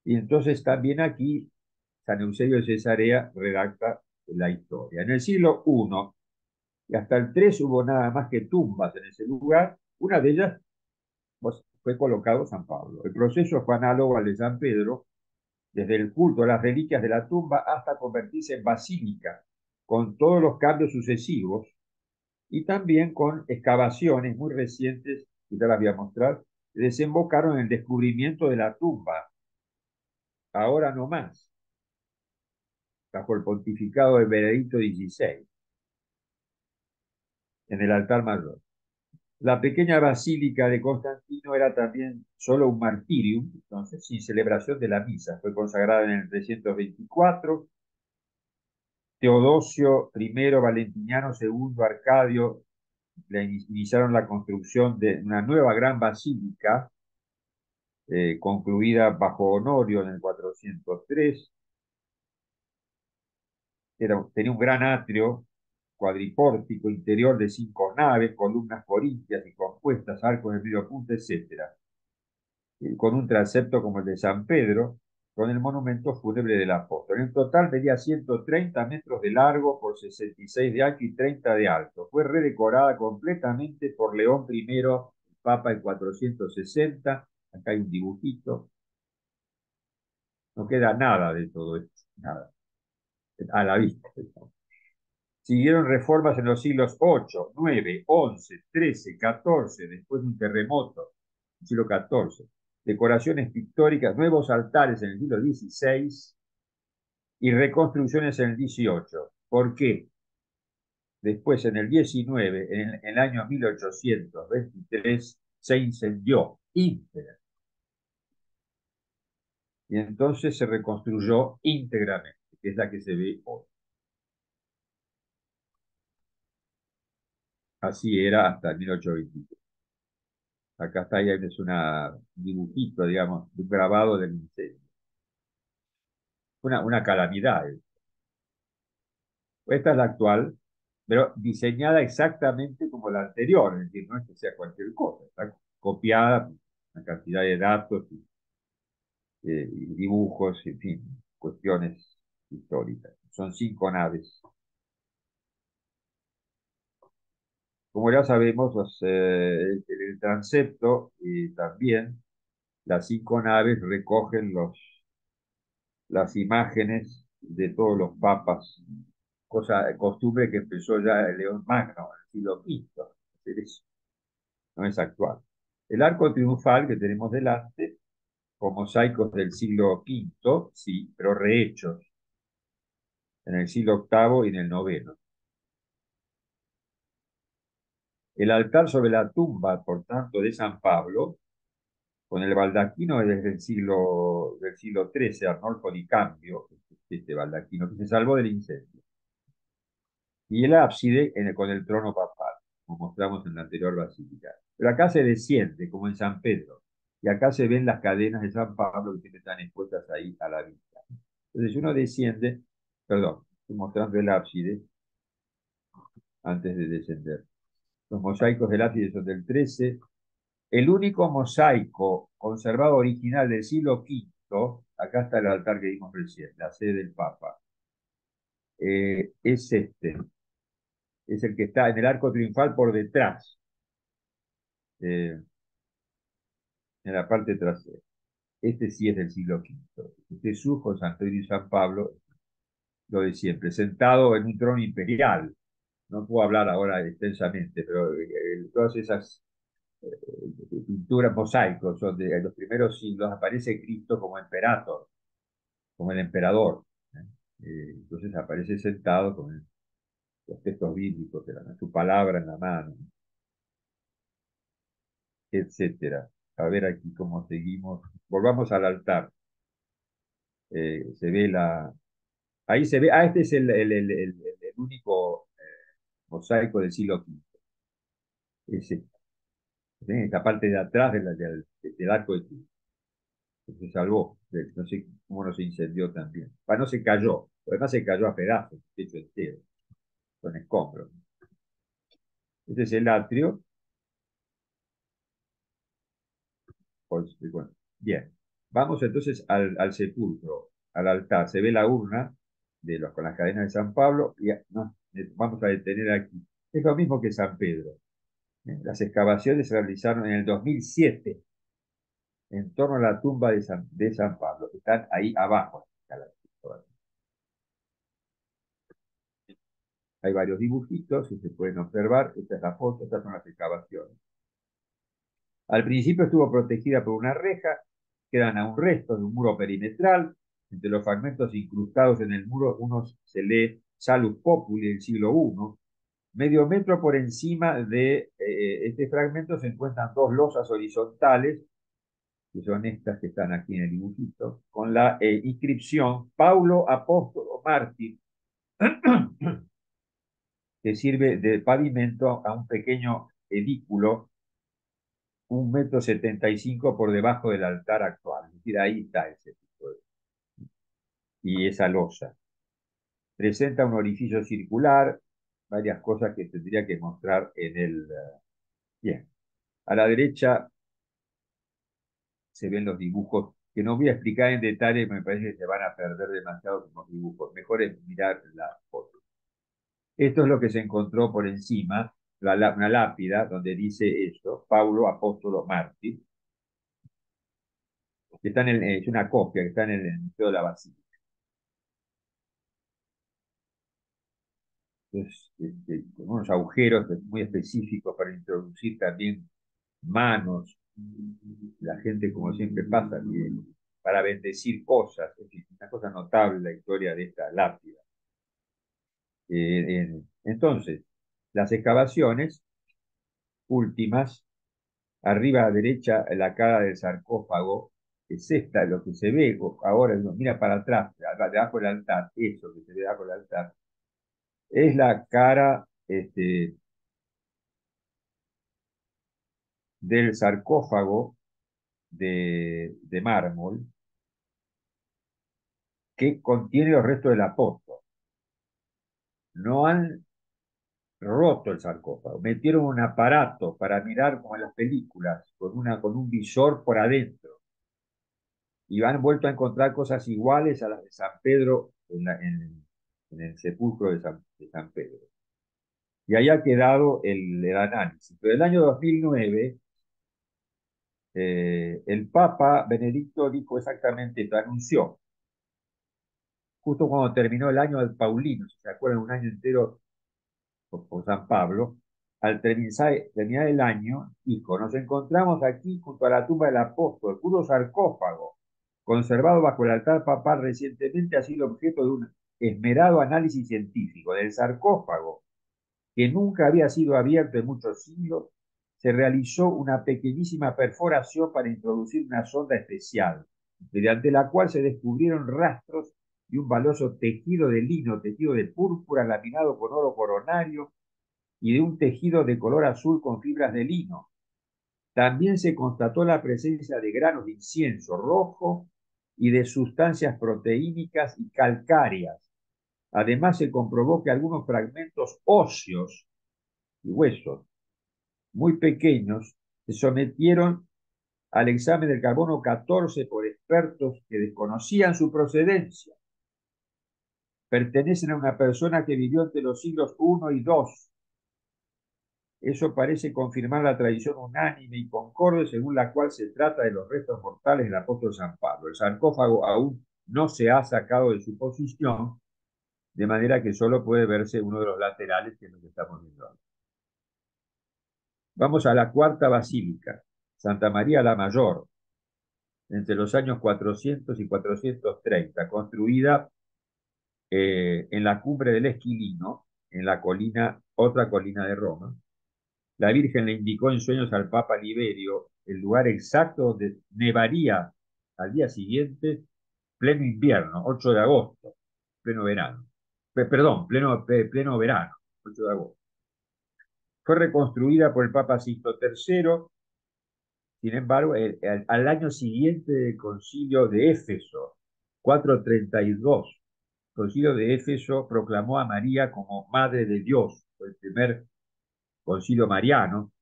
Y entonces también aquí San Eusebio de Cesarea redacta la historia. En el siglo I y hasta el 3 hubo nada más que tumbas en ese lugar. Una de ellas pues, fue colocado San Pablo. El proceso fue análogo al de San Pedro, desde el culto a las reliquias de la tumba hasta convertirse en basílica, con todos los cambios sucesivos y también con excavaciones muy recientes, que ya las voy a mostrar, que desembocaron en el descubrimiento de la tumba, ahora no más, bajo el pontificado de Benedicto XVI, en el altar mayor. La pequeña basílica de Constantino era también solo un martirium, entonces sin celebración de la misa. Fue consagrada en el 324. Teodosio I, Valentiniano II, Arcadio le iniciaron la construcción de una nueva gran basílica, concluida bajo Honorio en el 403. Tenía un gran atrio cuadripórtico interior de 5 naves, columnas corintias y compuestas, arcos de medio punto, etc., con un transepto como el de San Pedro, con el monumento fúnebre del apóstol. En total medía 130 metros de largo por 66 de ancho y 30 de alto. Fue redecorada completamente por León I, el Papa en 460. Acá hay un dibujito. No queda nada de todo esto, nada, a la vista. Siguieron reformas en los siglos 8, 9, 11, 13, 14, después de un terremoto, el siglo 14, decoraciones pictóricas, nuevos altares en el siglo 16 y reconstrucciones en el 18. ¿Por qué? Después, en el 19, en el año 1823, se incendió íntegra y entonces se reconstruyó íntegramente, que es la que se ve hoy. Así era hasta el 1823. Acá está, ya es un dibujito, digamos, un grabado del incendio. Una calamidad. Esta es la actual, pero diseñada exactamente como la anterior, es decir, no es que sea cualquier cosa, está copiada, una cantidad de datos y dibujos, en fin, cuestiones históricas. Son 5 naves. Como ya sabemos, el transepto y también las 5 naves recogen las imágenes de todos los papas, costumbre que empezó ya el León Magno en el siglo V, hacer eso, no es actual. El arco triunfal que tenemos delante, con mosaicos del siglo V, sí, pero rehechos. en el siglo octavo y en el noveno. El altar sobre la tumba, por tanto, de San Pablo, con el baldaquino es desde del siglo XIII, Arnolfo di Cambio, este baldaquino que se salvó del incendio. Y el ábside con el trono papal, como mostramos en la anterior basílica. Pero acá se desciende, como en San Pedro, y acá se ven las cadenas de San Pablo que siempre están expuestas ahí a la vista. Entonces, si uno desciende, perdón, estoy mostrando el ábside antes de descender. Los mosaicos del ábside son del XIII. El único mosaico conservado original del siglo V, acá está el altar que vimos recién, la sede del Papa, es este, es el que está en el arco triunfal por detrás, eh, en la parte trasera. Este sí es del siglo V. Jesús con San Pedro y San Pablo, lo de siempre, sentado en un trono imperial. No puedo hablar ahora extensamente, pero todas esas pinturas mosaicos son de los primeros siglos, aparece Cristo como imperator, como el emperador. ¿Eh? Entonces aparece sentado con los textos bíblicos, su palabra en la mano, etcétera. A ver aquí cómo seguimos. Volvamos al altar. Se ve ahí se ve, este es el único mosaico del siglo V. Ese, en esta parte de atrás del arco de Cristo. Se salvó. No sé cómo no se incendió también. No se cayó. Además se cayó a pedazos, hecho entero, con escombros. Este es el atrio. Pues, bueno, bien. Vamos entonces al sepulcro, al altar. Se ve la urna con las cadenas de San Pablo y no, vamos a detener aquí. Es lo mismo que San Pedro. Las excavaciones se realizaron en el 2007 en torno a la tumba de San Pablo. Están ahí abajo. Hay varios dibujitos que se pueden observar. Esta es la foto, estas son las excavaciones. Al principio estuvo protegida por una reja, quedan aún restos de un muro perimetral. Entre los fragmentos incrustados en el muro, unos se lee Salus Populi del siglo I. Medio metro por encima de este fragmento se encuentran dos losas horizontales, que son estas que están aquí en el dibujito, con la inscripción Paulo Apóstolo Mártir, que sirve de pavimento a un pequeño edículo 1,75 m por debajo del altar actual. Es decir, ahí está ese tipo y esa losa. Presenta un orificio circular, varias cosas que tendría que mostrar en el... Bien, a la derecha se ven los dibujos, que no voy a explicar en detalle, me parece que se van a perder demasiado con los dibujos. Mejor es mirar la foto. Esto es lo que se encontró por encima, una lápida donde dice esto, Paulo Apóstolo Mártir, que está es una copia que está en el Museo de la Basílica. Entonces, con unos agujeros muy específicos para introducir también manos, la gente como siempre pasa, para bendecir cosas, es decir, una cosa notable la historia de esta lápida. Entonces, las excavaciones últimas, arriba a la derecha, la cara del sarcófago, es esta, lo que se ve ahora, mira para atrás, debajo del altar, eso que se ve debajo del altar, es la cara del sarcófago de mármol que contiene los restos del apóstol. No han roto el sarcófago, metieron un aparato para mirar como en las películas, con un visor por adentro, y han vuelto a encontrar cosas iguales a las de San Pedro en el sepulcro de San Pedro. Y ahí ha quedado el análisis. Pero el año 2009, el Papa Benedicto dijo exactamente esto, anunció, justo cuando terminó el año del Paulino, si se acuerdan, un año entero por San Pablo, al terminar el año, dijo, nos encontramos aquí junto a la tumba del apóstol, puro sarcófago, conservado bajo el altar papal, recientemente ha sido objeto esmerado análisis científico del sarcófago, que nunca había sido abierto en muchos siglos, se realizó una pequeñísima perforación para introducir una sonda especial, mediante la cual se descubrieron rastros de un valioso tejido de lino, tejido de púrpura laminado con oro coronario y de un tejido de color azul con fibras de lino. También se constató la presencia de granos de incienso rojo y de sustancias proteínicas y calcáreas. Además, se comprobó que algunos fragmentos óseos y huesos muy pequeños se sometieron al examen del carbono 14 por expertos que desconocían su procedencia. Pertenecen a una persona que vivió entre los siglos I y II. Eso parece confirmar la tradición unánime y concorde según la cual se trata de los restos mortales del apóstol San Pablo. El sarcófago aún no se ha sacado de su posición, de manera que solo puede verse uno de los laterales, que es lo que estamos viendo ahora. Vamos a la cuarta basílica, Santa María la Mayor, entre los años 400 y 430, construida en la cumbre del Esquilino, en la colina, otra colina de Roma. La Virgen le indicó en sueños al Papa Liberio el lugar exacto donde nevaría al día siguiente, pleno invierno, 8 de agosto, pleno verano. Perdón, pleno verano, 8 de agosto. Fue reconstruida por el Papa Sixto III. Sin embargo, al año siguiente del concilio de Éfeso, 432, el concilio de Éfeso proclamó a María como Madre de Dios. Fue el primer concilio mariano,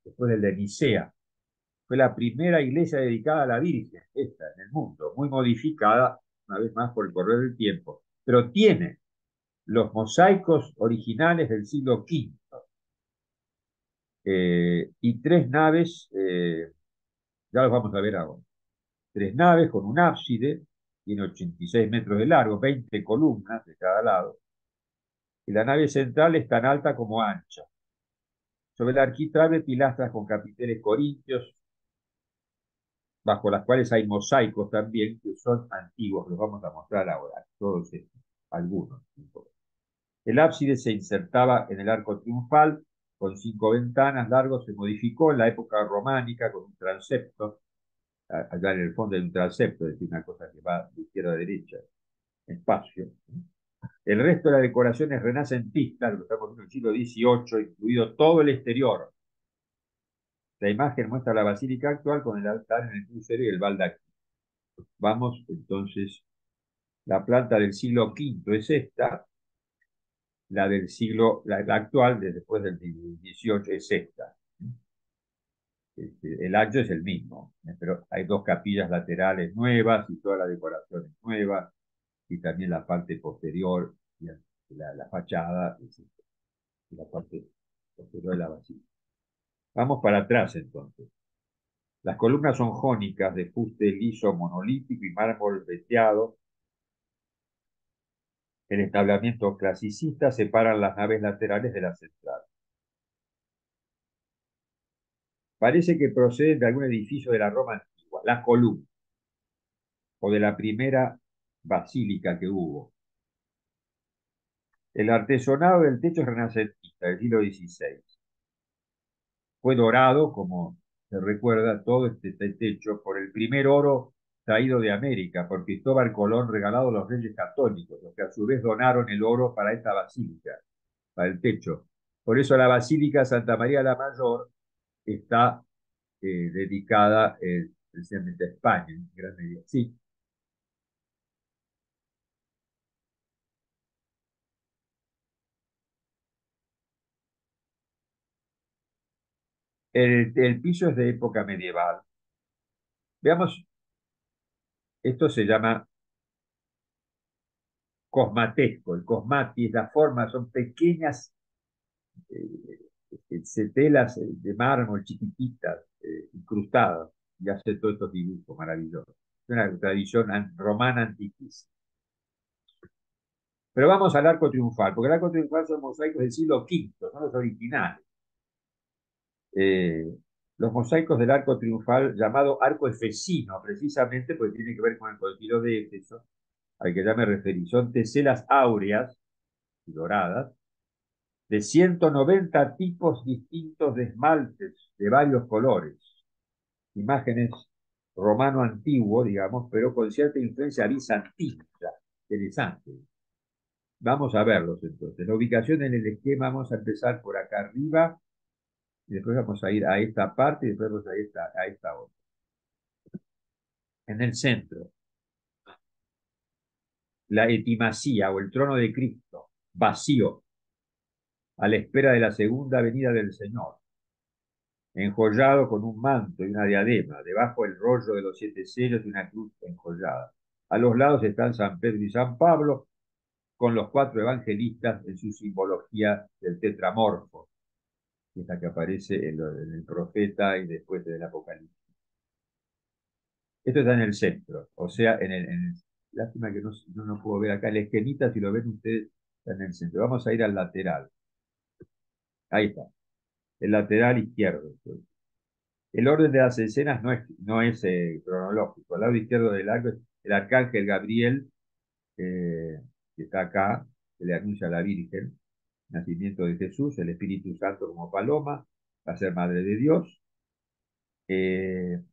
después del de Nicea. Fue la primera iglesia dedicada a la Virgen, esta en el mundo, muy modificada, una vez más, por el correr del tiempo, pero tiene los mosaicos originales del siglo V y tres naves, ya los vamos a ver ahora. Tres naves con un ábside, tiene 86 metros de largo, 20 columnas de cada lado, y la nave central es tan alta como ancha. Sobre el arquitrabe, pilastras con capiteles corintios, bajo las cuales hay mosaicos también, que son antiguos, los vamos a mostrar ahora, todos estos, algunos. El ábside se insertaba en el arco triunfal, con 5 ventanas largos, se modificó en la época románica con un transepto, allá en el fondo hay un transepto, es decir, una cosa que va de izquierda a derecha, espacio. El resto de la decoración es renacentista, lo que estamos viendo en el siglo XVIII, incluido todo el exterior. La imagen muestra la basílica actual con el altar en el crucero y el baldaquino. Vamos entonces, la planta del siglo V es esta, la del siglo, la actual, después del XVIII, es esta. El ancho es el mismo, pero hay dos capillas laterales nuevas y toda la decoración es nueva, y también la parte posterior, la fachada, y la parte posterior de la basílica. Vamos para atrás entonces. Las columnas son jónicas de fuste liso monolítico y mármol veteado. El entablamiento clasicista separa las naves laterales de la central. Parece que proceden de algún edificio de la Roma antigua, la columna, o de la primera basílica que hubo. El artesonado del techo es renacentista, del siglo XVI. Fue dorado, como se recuerda, todo este techo por el primer oro traído de América, por Cristóbal Colón, regalado a los reyes católicos, los que a su vez donaron el oro para esta basílica, para el techo. Por eso la Basílica Santa María la Mayor está dedicada precisamente a España, en gran medida. Sí, el piso es de época medieval. Veamos, esto se llama cosmatesco. El cosmati es la forma, son pequeñas telas de mármol chiquititas, incrustadas, y hace todos estos dibujos maravillosos. Es una tradición romana antiquísima. Pero vamos al arco triunfal, porque el arco triunfal son mosaicos del siglo V, son los originales. Eh, los mosaicos del arco triunfal, llamado arco efesino, precisamente porque tiene que ver con el concilio de Éfeso, al que ya me referí. Son teselas áureas y doradas de 190 tipos distintos de esmaltes de varios colores. Imágenes romano antiguo, digamos, pero con cierta influencia bizantina. Interesante. Vamos a verlos entonces. La ubicación en el esquema, vamos a empezar por acá arriba, y después vamos a ir a esta parte, y después vamos a ir a esta otra. En el centro, la etimacía o el trono de Cristo, vacío, a la espera de la segunda venida del Señor, enjollado con un manto y una diadema, debajo el rollo de los 7 sellos y una cruz enjollada. A los lados están San Pedro y San Pablo, con los 4 evangelistas en su simbología del tetramorfo, que es la que aparece en el profeta y después del Apocalipsis. Esto está en el centro, o sea, lástima que no puedo ver acá el esquemita, si lo ven ustedes, está en el centro. Vamos a ir al lateral. Ahí está, el lateral izquierdo. El orden de las escenas no es cronológico. Al lado izquierdo del arco, el arcángel Gabriel, que está acá, que le anuncia a la Virgen, nacimiento de Jesús, el Espíritu Santo como paloma, va a ser madre de Dios.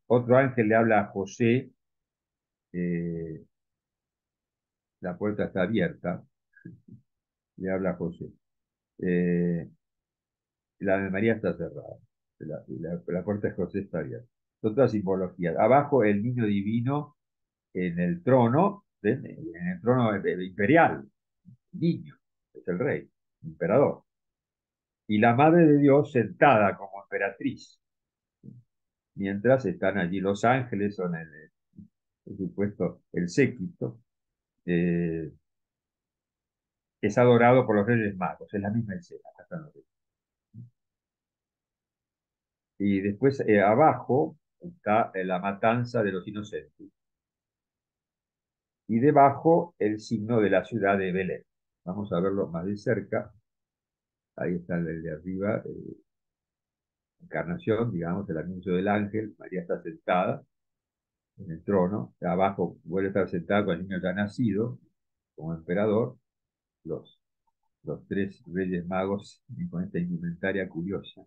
Otro ángel le habla a José, eh, la puerta está abierta, le habla a José. Eh, la de María está cerrada, la puerta de José está abierta. Son todas simbologías. Abajo el niño divino en el trono, en el trono imperial, niño, es el rey, emperador. Y la madre de Dios sentada como emperatriz, mientras están allí los ángeles, son por supuesto el séquito, eh, es adorado por los Reyes Magos, es la misma escena, acá están los Reyes. Y después abajo está la matanza de los inocentes. Y debajo el signo de la ciudad de Belén. Vamos a verlo más de cerca. Ahí está el de arriba, encarnación, digamos, el anuncio del ángel. María está sentada en el trono. Abajo vuelve a estar sentada con el niño ya nacido, como emperador. Los, los 3 reyes magos con esta indumentaria curiosa.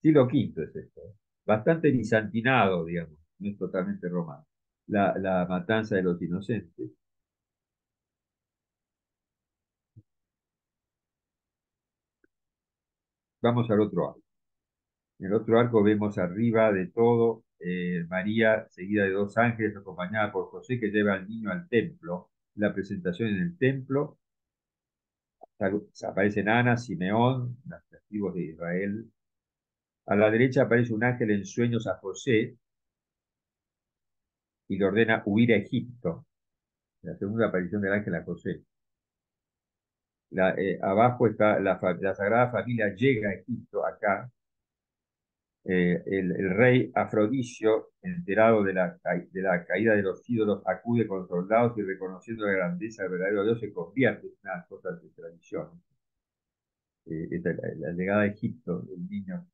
Siglo V es esto. Bastante bizantinado, digamos, no es totalmente romano. La matanza de los inocentes. Vamos al otro arco. En el otro arco vemos arriba de todo María, seguida de 2 ángeles, acompañada por José, que lleva al niño al templo. La presentación en el templo. Aparecen Ana, Simeón, los testigos de Israel. A la derecha aparece un ángel en sueños a José y le ordena huir a Egipto. La segunda aparición del ángel a José. Abajo está la Sagrada Familia llega a Egipto, acá. El rey Afrodisio, enterado de la caída de los ídolos, acude con soldados y reconociendo la grandeza del verdadero Dios se convierte en una cosa de tradición. Esta es la llegada a Egipto del niño,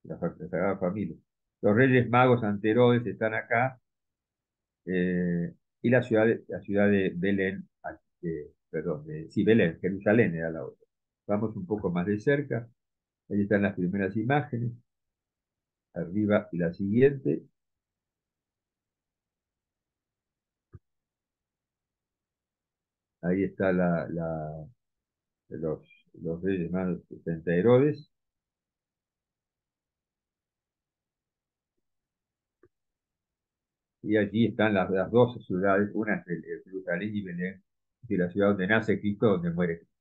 la Sagrada Familia. Los reyes magos ante Herodes están acá, y la ciudad de Belén, perdón, sí, Belén, Jerusalén era la otra. Vamos un poco más de cerca. Ahí están las primeras imágenes, arriba y la siguiente. Ahí está los, los reyes magos frente a Herodes. Y allí están las 2 ciudades, una es Jerusalén y Belén, y la ciudad donde nace Cristo, donde muere Cristo.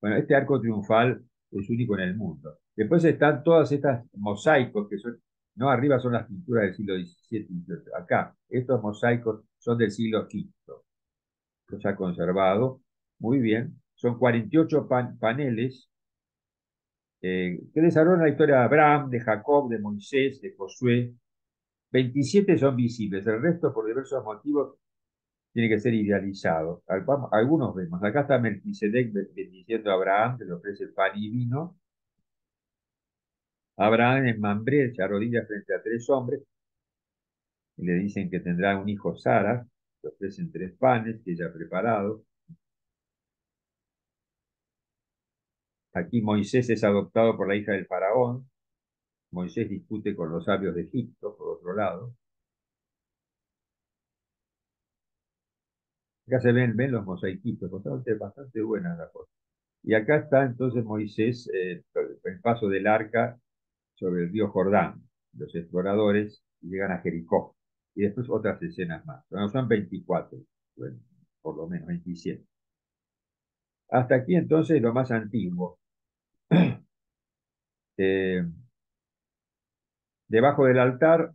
Bueno, este arco triunfal es único en el mundo. Después están todas estas mosaicos que son, no arriba son las pinturas del siglo XVII y XVIII. Acá, estos mosaicos son del siglo V. Los ha conservado muy bien. Son 48 paneles que desarrollan la historia de Abraham, de Jacob, de Moisés, de Josué. 27 son visibles, el resto por diversos motivos tiene que ser idealizado. Algunos vemos, acá está Melquisedec bendiciendo a Abraham, que le ofrece pan y vino. Abraham en Mambré se arrodilla frente a 3 hombres y le dicen que tendrá un hijo Sara. Le ofrecen 3 panes que ella ha preparado. Aquí Moisés es adoptado por la hija del faraón. Moisés discute con los sabios de Egipto, por otro lado. Acá se ven los mosaiquitos, bastante buenas las cosas. Y acá está entonces Moisés, el paso del arca sobre el río Jordán. Los exploradores llegan a Jericó. Y después otras escenas más. Bueno, son 24, bueno, por lo menos 27. Hasta aquí entonces lo más antiguo. Eh, Debajo del altar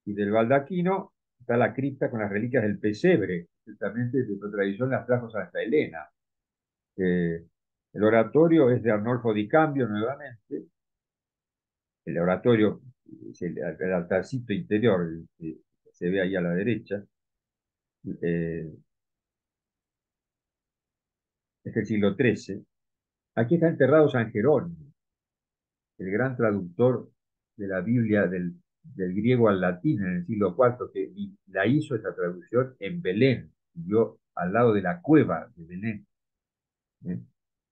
y del baldaquino está la cripta con las reliquias del pesebre. Justamente de su tradición las trajo Santa Elena. El oratorio es de Arnolfo di Cambio nuevamente. El oratorio es el altarcito interior que se ve ahí a la derecha. Eh, es del siglo XIII. Aquí está enterrado San Jerónimo, el gran traductor de la Biblia del griego al latín en el siglo IV, que la hizo esa traducción en Belén, vivió al lado de la cueva de Belén. ¿Eh?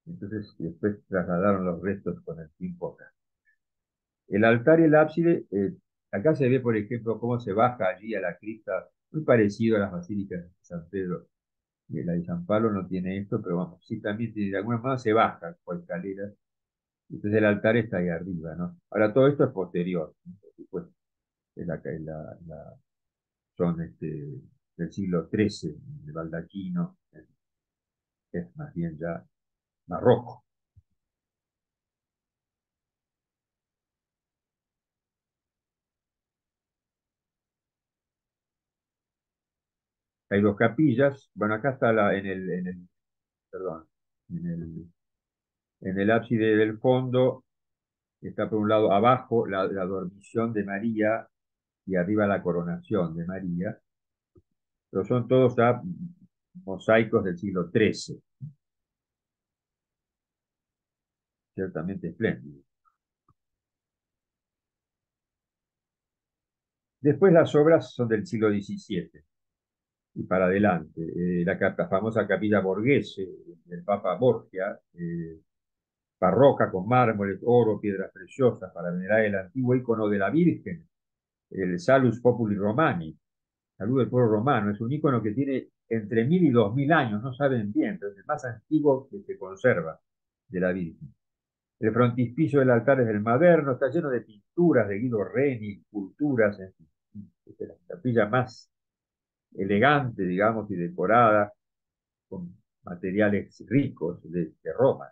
Entonces, después trasladaron los restos con el tiempo acá. El altar y el ábside, acá se ve, por ejemplo, cómo se baja allí a la cripta, muy parecido a las basílicas de San Pedro. La de San Pablo no tiene esto, pero vamos, sí también tiene, de alguna manera se baja por escaleras. Entonces el altar está ahí arriba, ¿no? Ahora todo esto es posterior, ¿no? Por supuesto. Son del siglo XIII, de baldaquino, es más bien ya barroco. Hay 2 capillas, bueno, acá está perdón, en el ábside del fondo, está por un lado abajo la dormición de María y arriba la coronación de María, pero son todos ya mosaicos del siglo XIII, ciertamente espléndidos. Después las obras son del siglo XVII y para adelante. La famosa capilla Borghese del Papa Borgia, barroca con mármoles, oro, piedras preciosas para venerar el antiguo icono de la Virgen, el Salus Populi Romani, salud del pueblo romano. Es un icono que tiene entre 1000 y 2000 años, no saben bien, pero es el más antiguo que se conserva de la Virgen. El frontispicio del altar es del Maderno, está lleno de pinturas de Guido Reni, esculturas, en fin, es la capilla más elegante, digamos, y decorada con materiales ricos de Roma,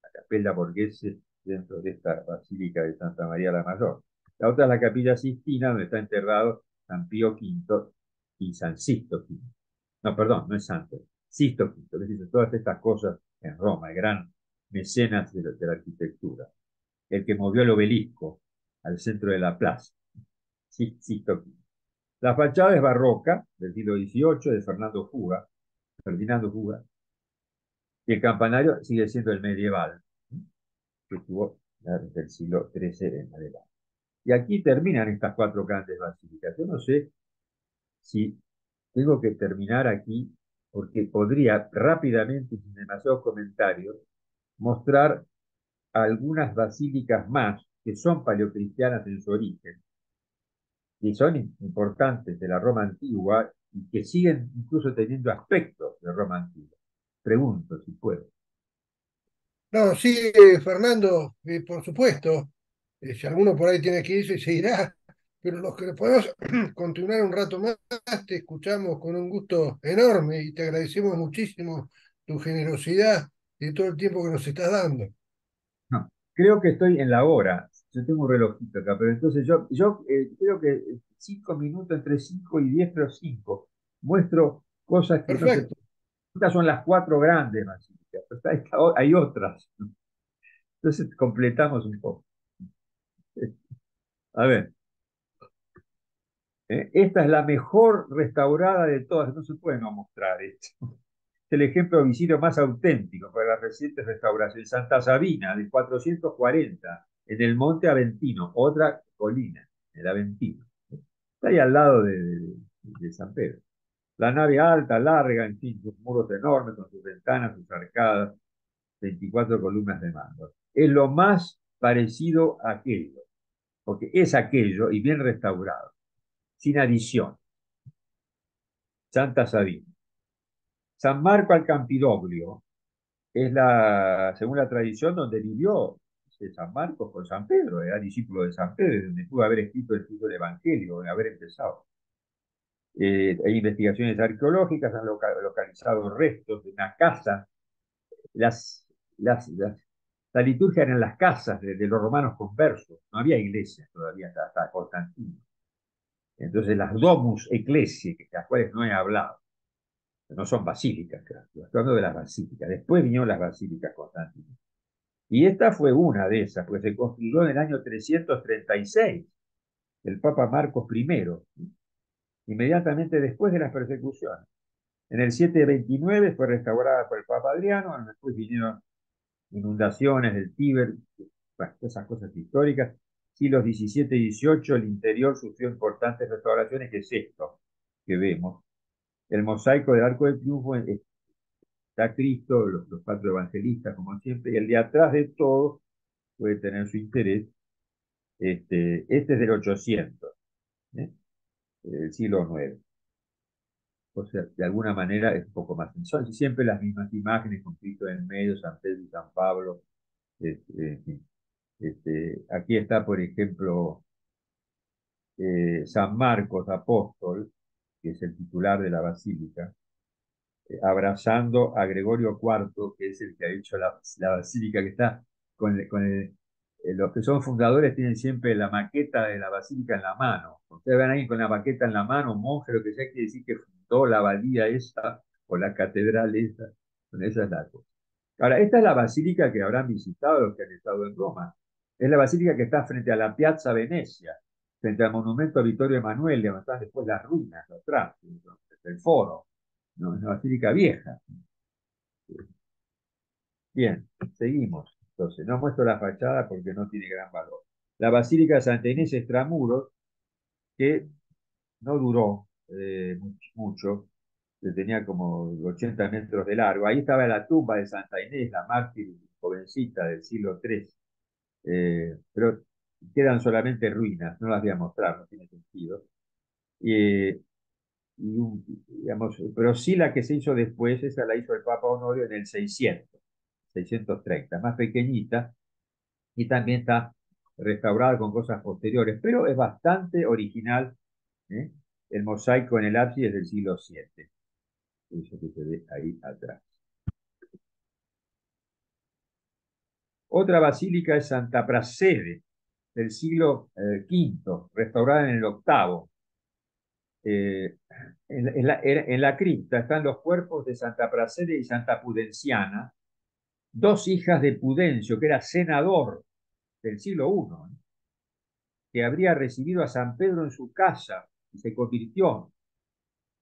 la Capella Borghese dentro de esta Basílica de Santa María la Mayor. La otra es la Capilla Sistina, donde está enterrado San Pío V y San Sisto V. No, perdón, no es santo, Sisto V, es decir, todas estas cosas en Roma, el gran mecenas de la arquitectura, el que movió el obelisco al centro de la plaza, Sisto V. La fachada es barroca, del siglo XVIII, de Ferdinando Fuga, y el campanario sigue siendo el medieval, que tuvo desde el siglo XIII en adelante. Y aquí terminan estas 4 grandes basílicas. Yo no sé si tengo que terminar aquí, porque podría rápidamente, sin demasiados comentarios, mostrar algunas basílicas más que son paleocristianas en su origen, y son importantes de la Roma antigua y que siguen incluso teniendo aspectos de Roma antigua. Pregunto si puedo.
No, sí, Fernando, por supuesto. Si alguno por ahí tiene que irse, se irá. Pero los que podemos continuar un rato más, te escuchamos con un gusto enorme y te agradecemos muchísimo tu generosidad y todo el tiempo que nos estás dando.
No, creo que estoy en la hora. Yo tengo un relojito acá, pero entonces yo creo que 5 minutos, entre 5 y 10, pero 5. Muestro cosas que no se...
Perfecto.
Estas son las 4 grandes basílicas, pero hay otras. Entonces completamos un poco. A ver, esta es la mejor restaurada de todas. No se puede no mostrar esto. Es el ejemplo visito más auténtico para las recientes restauraciones. Santa Sabina, de 440, en el Monte Aventino, otra colina, el Aventino. Está ahí al lado de San Pedro. La nave alta, larga, en fin, sus muros enormes, con sus ventanas, sus arcadas, 24 columnas de mando. Es lo más parecido a aquello, porque es aquello y bien restaurado, sin adición. Santa Sabina. San Marco al Campidoglio es según la tradición, donde vivió San Marcos con San Pedro, era discípulo de San Pedro, donde pudo haber escrito el del Evangelio, haber empezado. Hay investigaciones arqueológicas, han localizado restos de una casa. Las, las, las, la liturgia era en las casas de los romanos conversos, no había iglesias todavía hasta Constantino. Entonces las domus ecclesiae, de las cuales no he hablado, no son basílicas, claro. Estoy hablando de las basílicas. Después vinieron las basílicas Constantino. Y esta fue una de esas, pues se construyó en el año 336, el Papa Marcos I, inmediatamente después de las persecuciones. En el 729 fue restaurada por el Papa Adriano, después vinieron inundaciones del Tíber, bueno, esas cosas históricas. Siglos XVII y XVIII, el interior sufrió importantes restauraciones, que es esto que vemos. El mosaico del Arco del Triunfo está Cristo, los cuatro evangelistas, como siempre, y el de atrás de todo puede tener su interés. Este es del 800, ¿eh? Del siglo IX. O sea, de alguna manera es un poco más. Son siempre las mismas imágenes con Cristo en el medio, San Pedro y San Pablo. En fin. Aquí está, por ejemplo, San Marcos, apóstol, que es el titular de la basílica, abrazando a Gregorio IV, que es el que ha hecho la basílica, que está los que son fundadores tienen siempre la maqueta de la basílica en la mano. Ustedes ven ahí con la maqueta en la mano, un monje, lo que sea, quiere decir que fundó la abadía esa, o la catedral esa. Bueno, esa es la cosa. Ahora, esta es la basílica que habrán visitado los que han estado en Roma. Es la basílica que está frente a la Piazza Venecia, frente al monumento a Vittorio Emanuele, donde están después las ruinas atrás, el foro. No, es una basílica vieja. Bien, seguimos. Entonces, no muestro la fachada porque no tiene gran valor. La Basílica de Santa Inés Extramuros, que no duró mucho, que tenía como 80 metros de largo. Ahí estaba la tumba de Santa Inés, la mártir jovencita del siglo III. Pero quedan solamente ruinas, no las voy a mostrar, no tiene sentido. Y, digamos, pero sí la que se hizo después, esa la hizo el Papa Honorio en el 630, más pequeñita, y también está restaurada con cosas posteriores, pero es bastante original, ¿eh? El mosaico en el ábside es del siglo VII, eso que se ve ahí atrás. Otra basílica es Santa Prassede, del siglo V, restaurada en el octavo. En la cripta están los cuerpos de Santa Prassede y Santa Pudenciana, dos hijas de Pudencio, que era senador del siglo I, que habría recibido a San Pedro en su casa y se convirtió.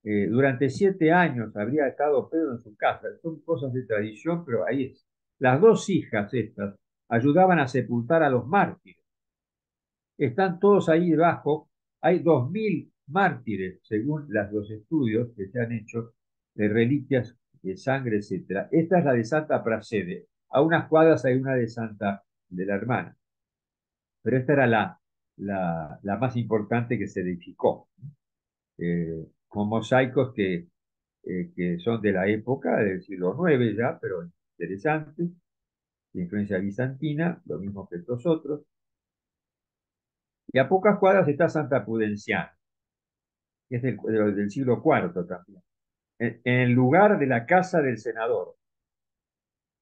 Durante 7 años habría estado Pedro en su casa. Son cosas de tradición, pero ahí es. Las dos hijas estas ayudaban a sepultar a los mártires. Están todos ahí debajo. Hay 2000 mártires, según los estudios que se han hecho de reliquias de sangre, etc. Esta es la de Santa Prassede. A unas cuadras hay una de la hermana. Pero esta era la más importante que se edificó. Con mosaicos que son de la época del siglo IX ya, pero interesantes, de influencia bizantina, lo mismo que estos otros. Y a pocas cuadras está Santa Pudenciana, que es del siglo IV también, en el lugar de la casa del senador,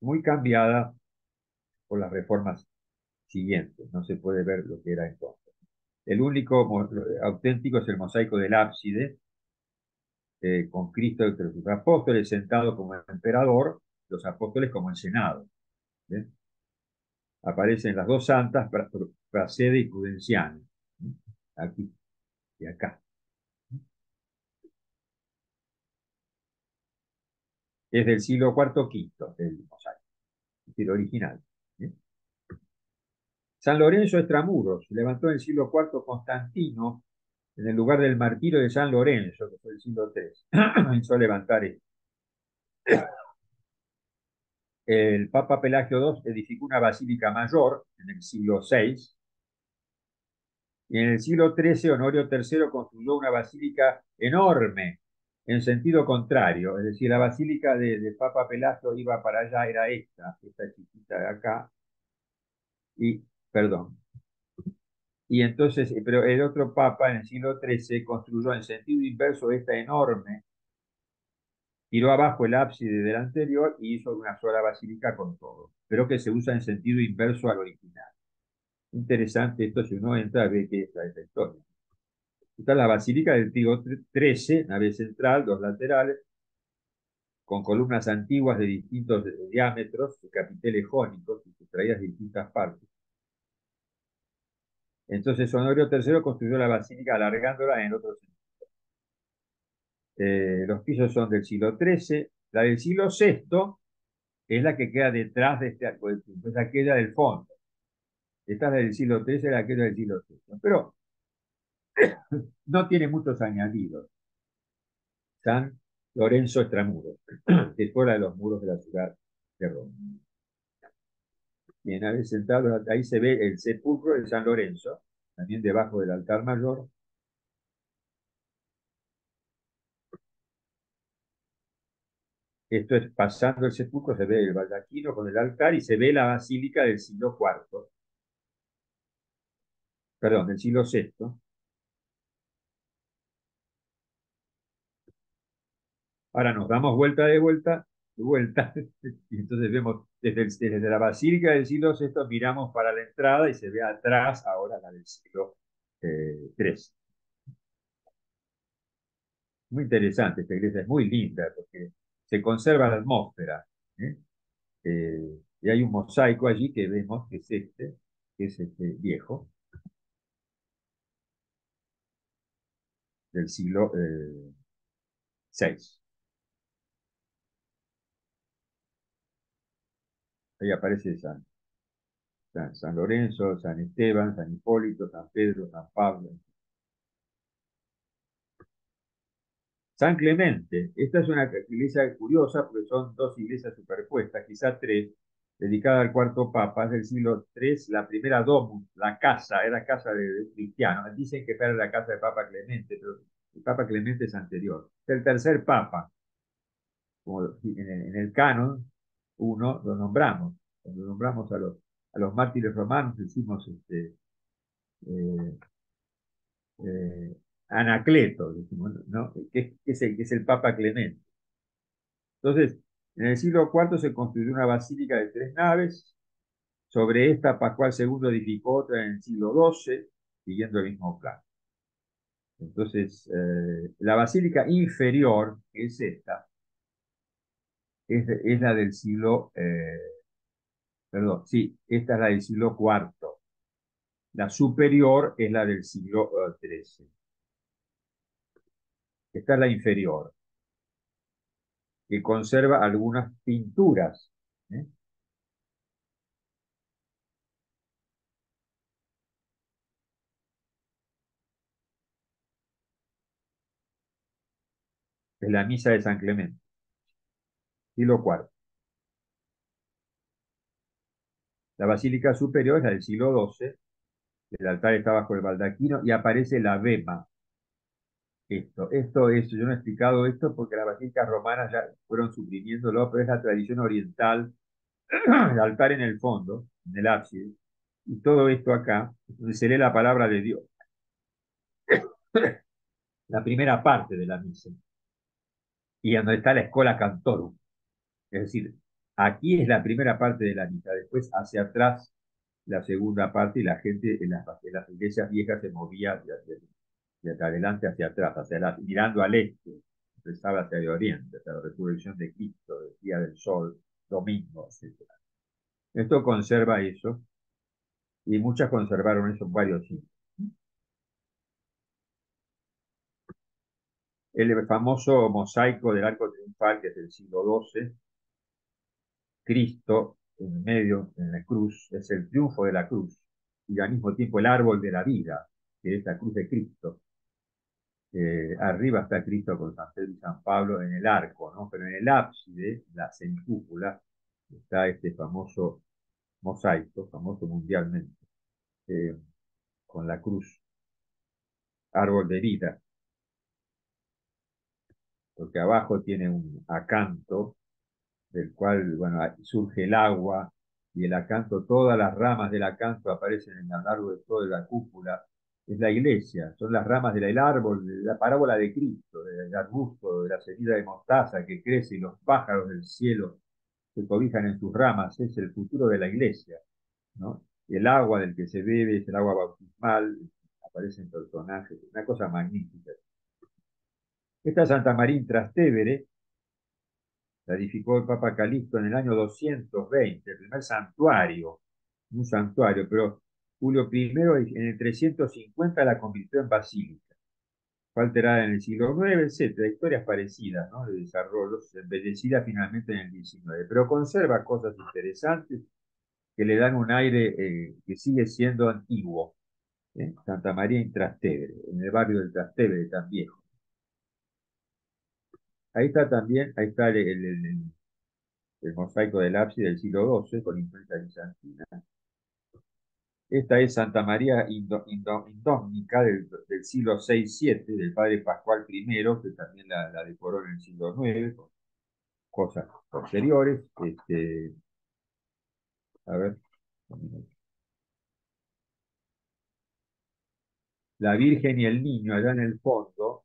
muy cambiada por las reformas siguientes, no se puede ver lo que era entonces. El único auténtico es el mosaico del ábside, con Cristo entre sus apóstoles, sentado como emperador, los apóstoles como el Senado. ¿Ven? Aparecen las dos santas, Prassede y Pudenciana, aquí y acá. Es del siglo IV, V, el mosaico, el original. ¿Eh? San Lorenzo Extramuros, se levantó en el siglo IV Constantino, en el lugar del martirio de San Lorenzo, que fue el siglo III, hizo levantar esto. El Papa Pelagio II edificó una basílica mayor en el siglo VI, y en el siglo XIII Honorio III construyó una basílica enorme en sentido contrario, es decir, la basílica de Papa Pelagio iba para allá, era esta chiquita de acá, y, perdón, y entonces, pero el otro papa en el siglo XIII construyó en sentido inverso esta enorme, tiró abajo el ábside del anterior y hizo una sola basílica con todo, pero que se usa en sentido inverso al original. Interesante esto, si uno entra ve que esta es la historia. Está la basílica del Tío XIII, nave central, dos laterales, con columnas antiguas de distintos diámetros, capiteles jónicos y sustraídas de distintas partes. Entonces Honorio III construyó la basílica alargándola en el otro sentido. Los pisos son del siglo XIII. La del siglo VI es la que queda detrás de este, pues aquella del fondo. Esta es la del siglo XIII, la aquella del siglo VI. Pero no tiene muchos añadidos. San Lorenzo Extramuros, de fuera de los muros de la ciudad de Roma. Bien, a ver, sentado, ahí se ve el sepulcro de San Lorenzo, también debajo del altar mayor. Esto es pasando el sepulcro, se ve el baldaquino con el altar y se ve la basílica del siglo IV, perdón, del siglo VI. Ahora nos damos de vuelta, y entonces vemos desde la basílica del siglo VI, miramos para la entrada y se ve atrás ahora la del siglo III. Muy interesante esta iglesia, es muy linda porque se conserva la atmósfera. ¿Eh? Y hay un mosaico allí que vemos que es este viejo, del siglo VI. Ahí aparece San Lorenzo, San Esteban, San Hipólito, San Pedro, San Pablo. San Clemente, esta es una iglesia curiosa porque son dos iglesias superpuestas, quizás tres, dedicada al cuarto papa, es del siglo III, la primera domus, la casa, era casa de un cristiano. Dicen que era la casa de Papa Clemente, pero el Papa Clemente es anterior. El tercer papa, como en el canon, uno lo nombramos. Cuando nombramos a los mártires romanos, decimos eh, eh, Anacleto, decimos, ¿no? Que es el Papa Clemente. Entonces, en el siglo IV se construyó una basílica de tres naves. Sobre esta, Pascual II edificó otra en el siglo XII, siguiendo el mismo plan. Entonces, la basílica inferior, que es esta, es la del siglo, perdón, sí, esta es la del siglo IV. La superior es la del siglo XIII. Esta es la inferior, que conserva algunas pinturas. ¿Eh? Es la misa de San Clemente, siglo IV. La basílica superior es la del siglo XII. El altar está bajo el baldaquino y aparece la bema. Esto es, yo no he explicado esto porque las basílicas romanas ya fueron suprimiéndolo, pero es la tradición oriental, el altar en el fondo, en el ábside, y todo esto acá, donde se lee la palabra de Dios, la primera parte de la misa, y donde está la escola cantorum, es decir, aquí es la primera parte de la misa, después hacia atrás la segunda parte y la gente en las iglesias viejas se movía de adelante hacia atrás, mirando al este, empezaba hacia el oriente, hacia la resurrección de Cristo, el día del sol, domingo, etc. Esto conserva eso, y muchas conservaron eso en varios siglos. El famoso mosaico del arco triunfal, que es del siglo XII, Cristo en medio, en la cruz, es el triunfo de la cruz, y al mismo tiempo el árbol de la vida, que es la cruz de Cristo. Arriba está Cristo con San Pedro y San Pablo en el arco, ¿no? Pero en el ábside, la semicúpula, está este famoso mosaico, famoso mundialmente, eh, con la cruz, árbol de vida, porque abajo tiene un acanto del cual, bueno, surge el agua, y el acanto, todas las ramas del acanto aparecen a lo largo de toda la cúpula. Es la iglesia, son las ramas del árbol, de la parábola de Cristo, del arbusto, de la semilla de mostaza que crece y los pájaros del cielo se cobijan en sus ramas, es el futuro de la iglesia, ¿no? El agua del que se bebe es el agua bautismal, aparecen personajes, una cosa magnífica. Esta Santa María in Trastevere la edificó el Papa Calixto en el año 220, el primer santuario, un santuario, pero Julio I en el 350 la convirtió en basílica. Fue alterada en el siglo IX, etc. Historias parecidas, ¿no? De desarrollos, embellecida finalmente en el XIX, pero conserva cosas interesantes que le dan un aire que sigue siendo antiguo. Santa María in Trastevere, en el barrio del Trastevere tan viejo. Ahí está también, ahí está el mosaico del ábside del siglo XII con influencia bizantina. Esta es Santa María Indómnica del siglo VI-VII, del padre Pascual I, que también la decoró en el siglo IX, con cosas posteriores. A ver, la Virgen y el Niño allá en el fondo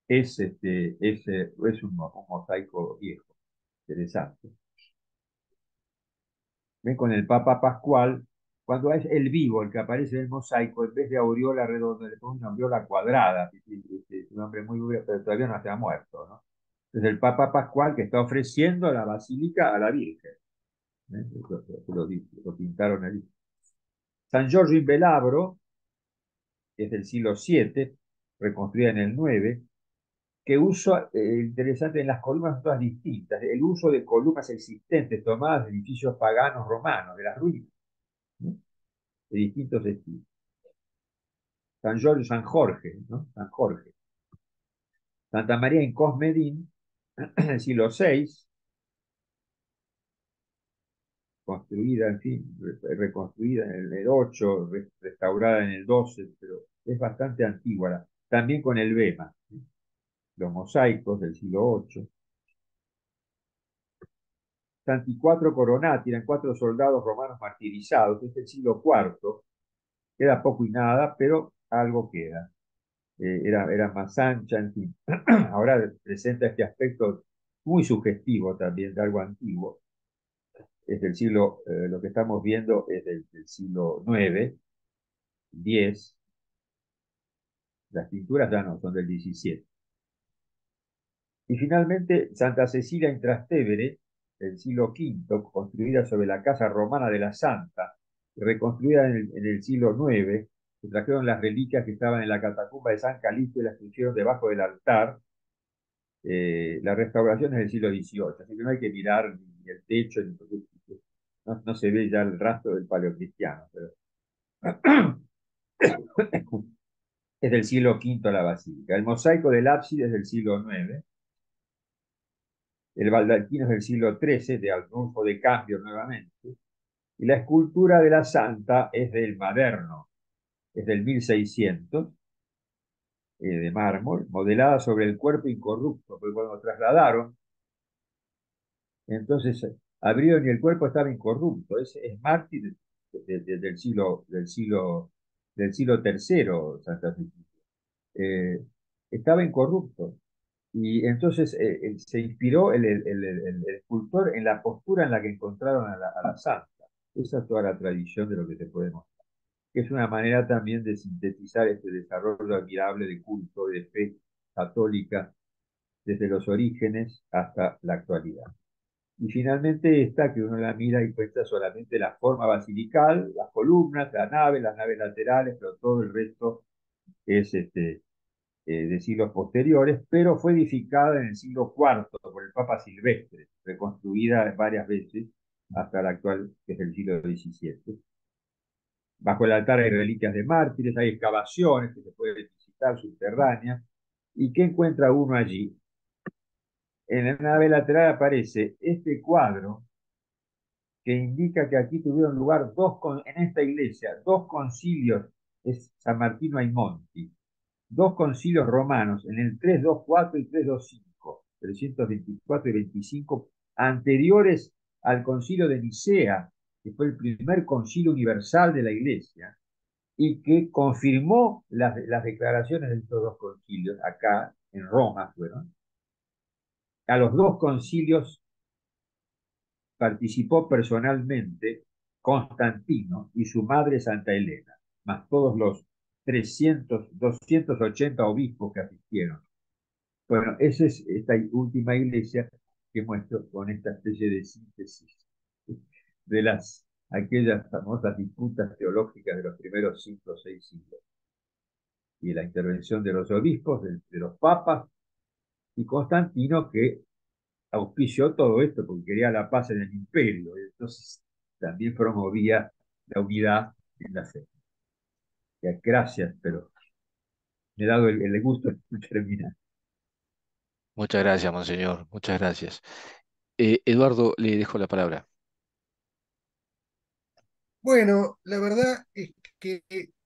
es un mosaico viejo, interesante. Ven con el Papa Pascual, cuando es el vivo el que aparece en el mosaico, en vez de aureola redonda, le pone una aureola cuadrada. Es un hombre muy duro, pero todavía no se ha muerto, ¿no? Es el Papa Pascual que está ofreciendo la basílica a la Virgen. Lo pintaron allí. San Giorgio in Velabro, que es del siglo VII, reconstruida en el IX, que usa, interesante, en las columnas son todas distintas, el uso de columnas existentes tomadas de edificios paganos romanos, de las ruinas, ¿no? De distintos estilos. San Giorgio, San Jorge, ¿no? San Jorge. Santa María en Cosmedin, del siglo VI, construida, en fin, reconstruida en el 8, restaurada en el 12, pero es bastante antigua. También con el Bema, ¿sí? Los mosaicos del siglo VIII. Santi Quattro Coronati, eran 4 soldados romanos martirizados, es del siglo IV, queda poco y nada, pero algo queda. Era más ancha, en fin. Ahora presenta este aspecto muy sugestivo también de algo antiguo. Es del siglo, lo que estamos viendo es del siglo IX, X. Las pinturas ya no, son del XVII. Y finalmente, Santa Cecilia in Trastevere, del siglo V, construida sobre la casa romana de la Santa, reconstruida en el siglo IX. Se trajeron las reliquias que estaban en la catacumba de San Calixto y las pusieron debajo del altar. La restauración es del siglo XVIII, así que no hay que mirar ni el techo, no se ve ya el rastro del paleocristiano. Pero es del siglo V la basílica. El mosaico del ábside es del siglo IX. El baldaquino es del siglo XIII, de Arnulfo de Cambio nuevamente. Y la escultura de la Santa es del Maderno, es del 1600, de mármol, modelada sobre el cuerpo incorrupto, porque cuando trasladaron, entonces abrieron y el cuerpo estaba incorrupto. Es mártir del siglo tercero, Santa Cecilia. Eh, Estaba incorrupto. Y entonces se inspiró el escultor en la postura en la que encontraron a la santa. Esa es toda la tradición de lo que se puede mostrar. Que es una manera también de sintetizar este desarrollo admirable de culto y de fe católica desde los orígenes hasta la actualidad. Y finalmente esta, que uno la mira y encuentra solamente la forma basilical, las columnas, las naves laterales, pero todo el resto es de siglos posteriores, pero fue edificada en el siglo IV por el Papa Silvestre, reconstruida varias veces hasta la actual, que es el siglo XVII. Bajo el altar hay reliquias de mártires, hay excavaciones que se pueden fundamental subterránea. ¿Y qué encuentra uno allí? En la nave lateral aparece este cuadro que indica que aquí tuvieron lugar en esta iglesia, dos concilios, es San Martino ai Monti, dos concilios romanos en el 324 y 325, 324 y 25, anteriores al concilio de Nicea, que fue el primer concilio universal de la iglesia, y que confirmó las declaraciones de estos dos concilios acá en Roma fueron. A los dos concilios participó personalmente Constantino y su madre Santa Elena, más todos los 280 obispos que asistieron. Bueno, esa es esta última iglesia que muestro con esta especie de síntesis de aquellas famosas disputas teológicas de los primeros 5 o 6 siglos y la intervención de los obispos, de los papas y Constantino, que auspició todo esto porque quería la paz en el imperio, y entonces también promovía la unidad en la fe. Ya, gracias, pero me he dado el gusto de terminar.
Muchas gracias, monseñor. Muchas gracias. Eduardo, le dejo la palabra.
Bueno, la verdad es que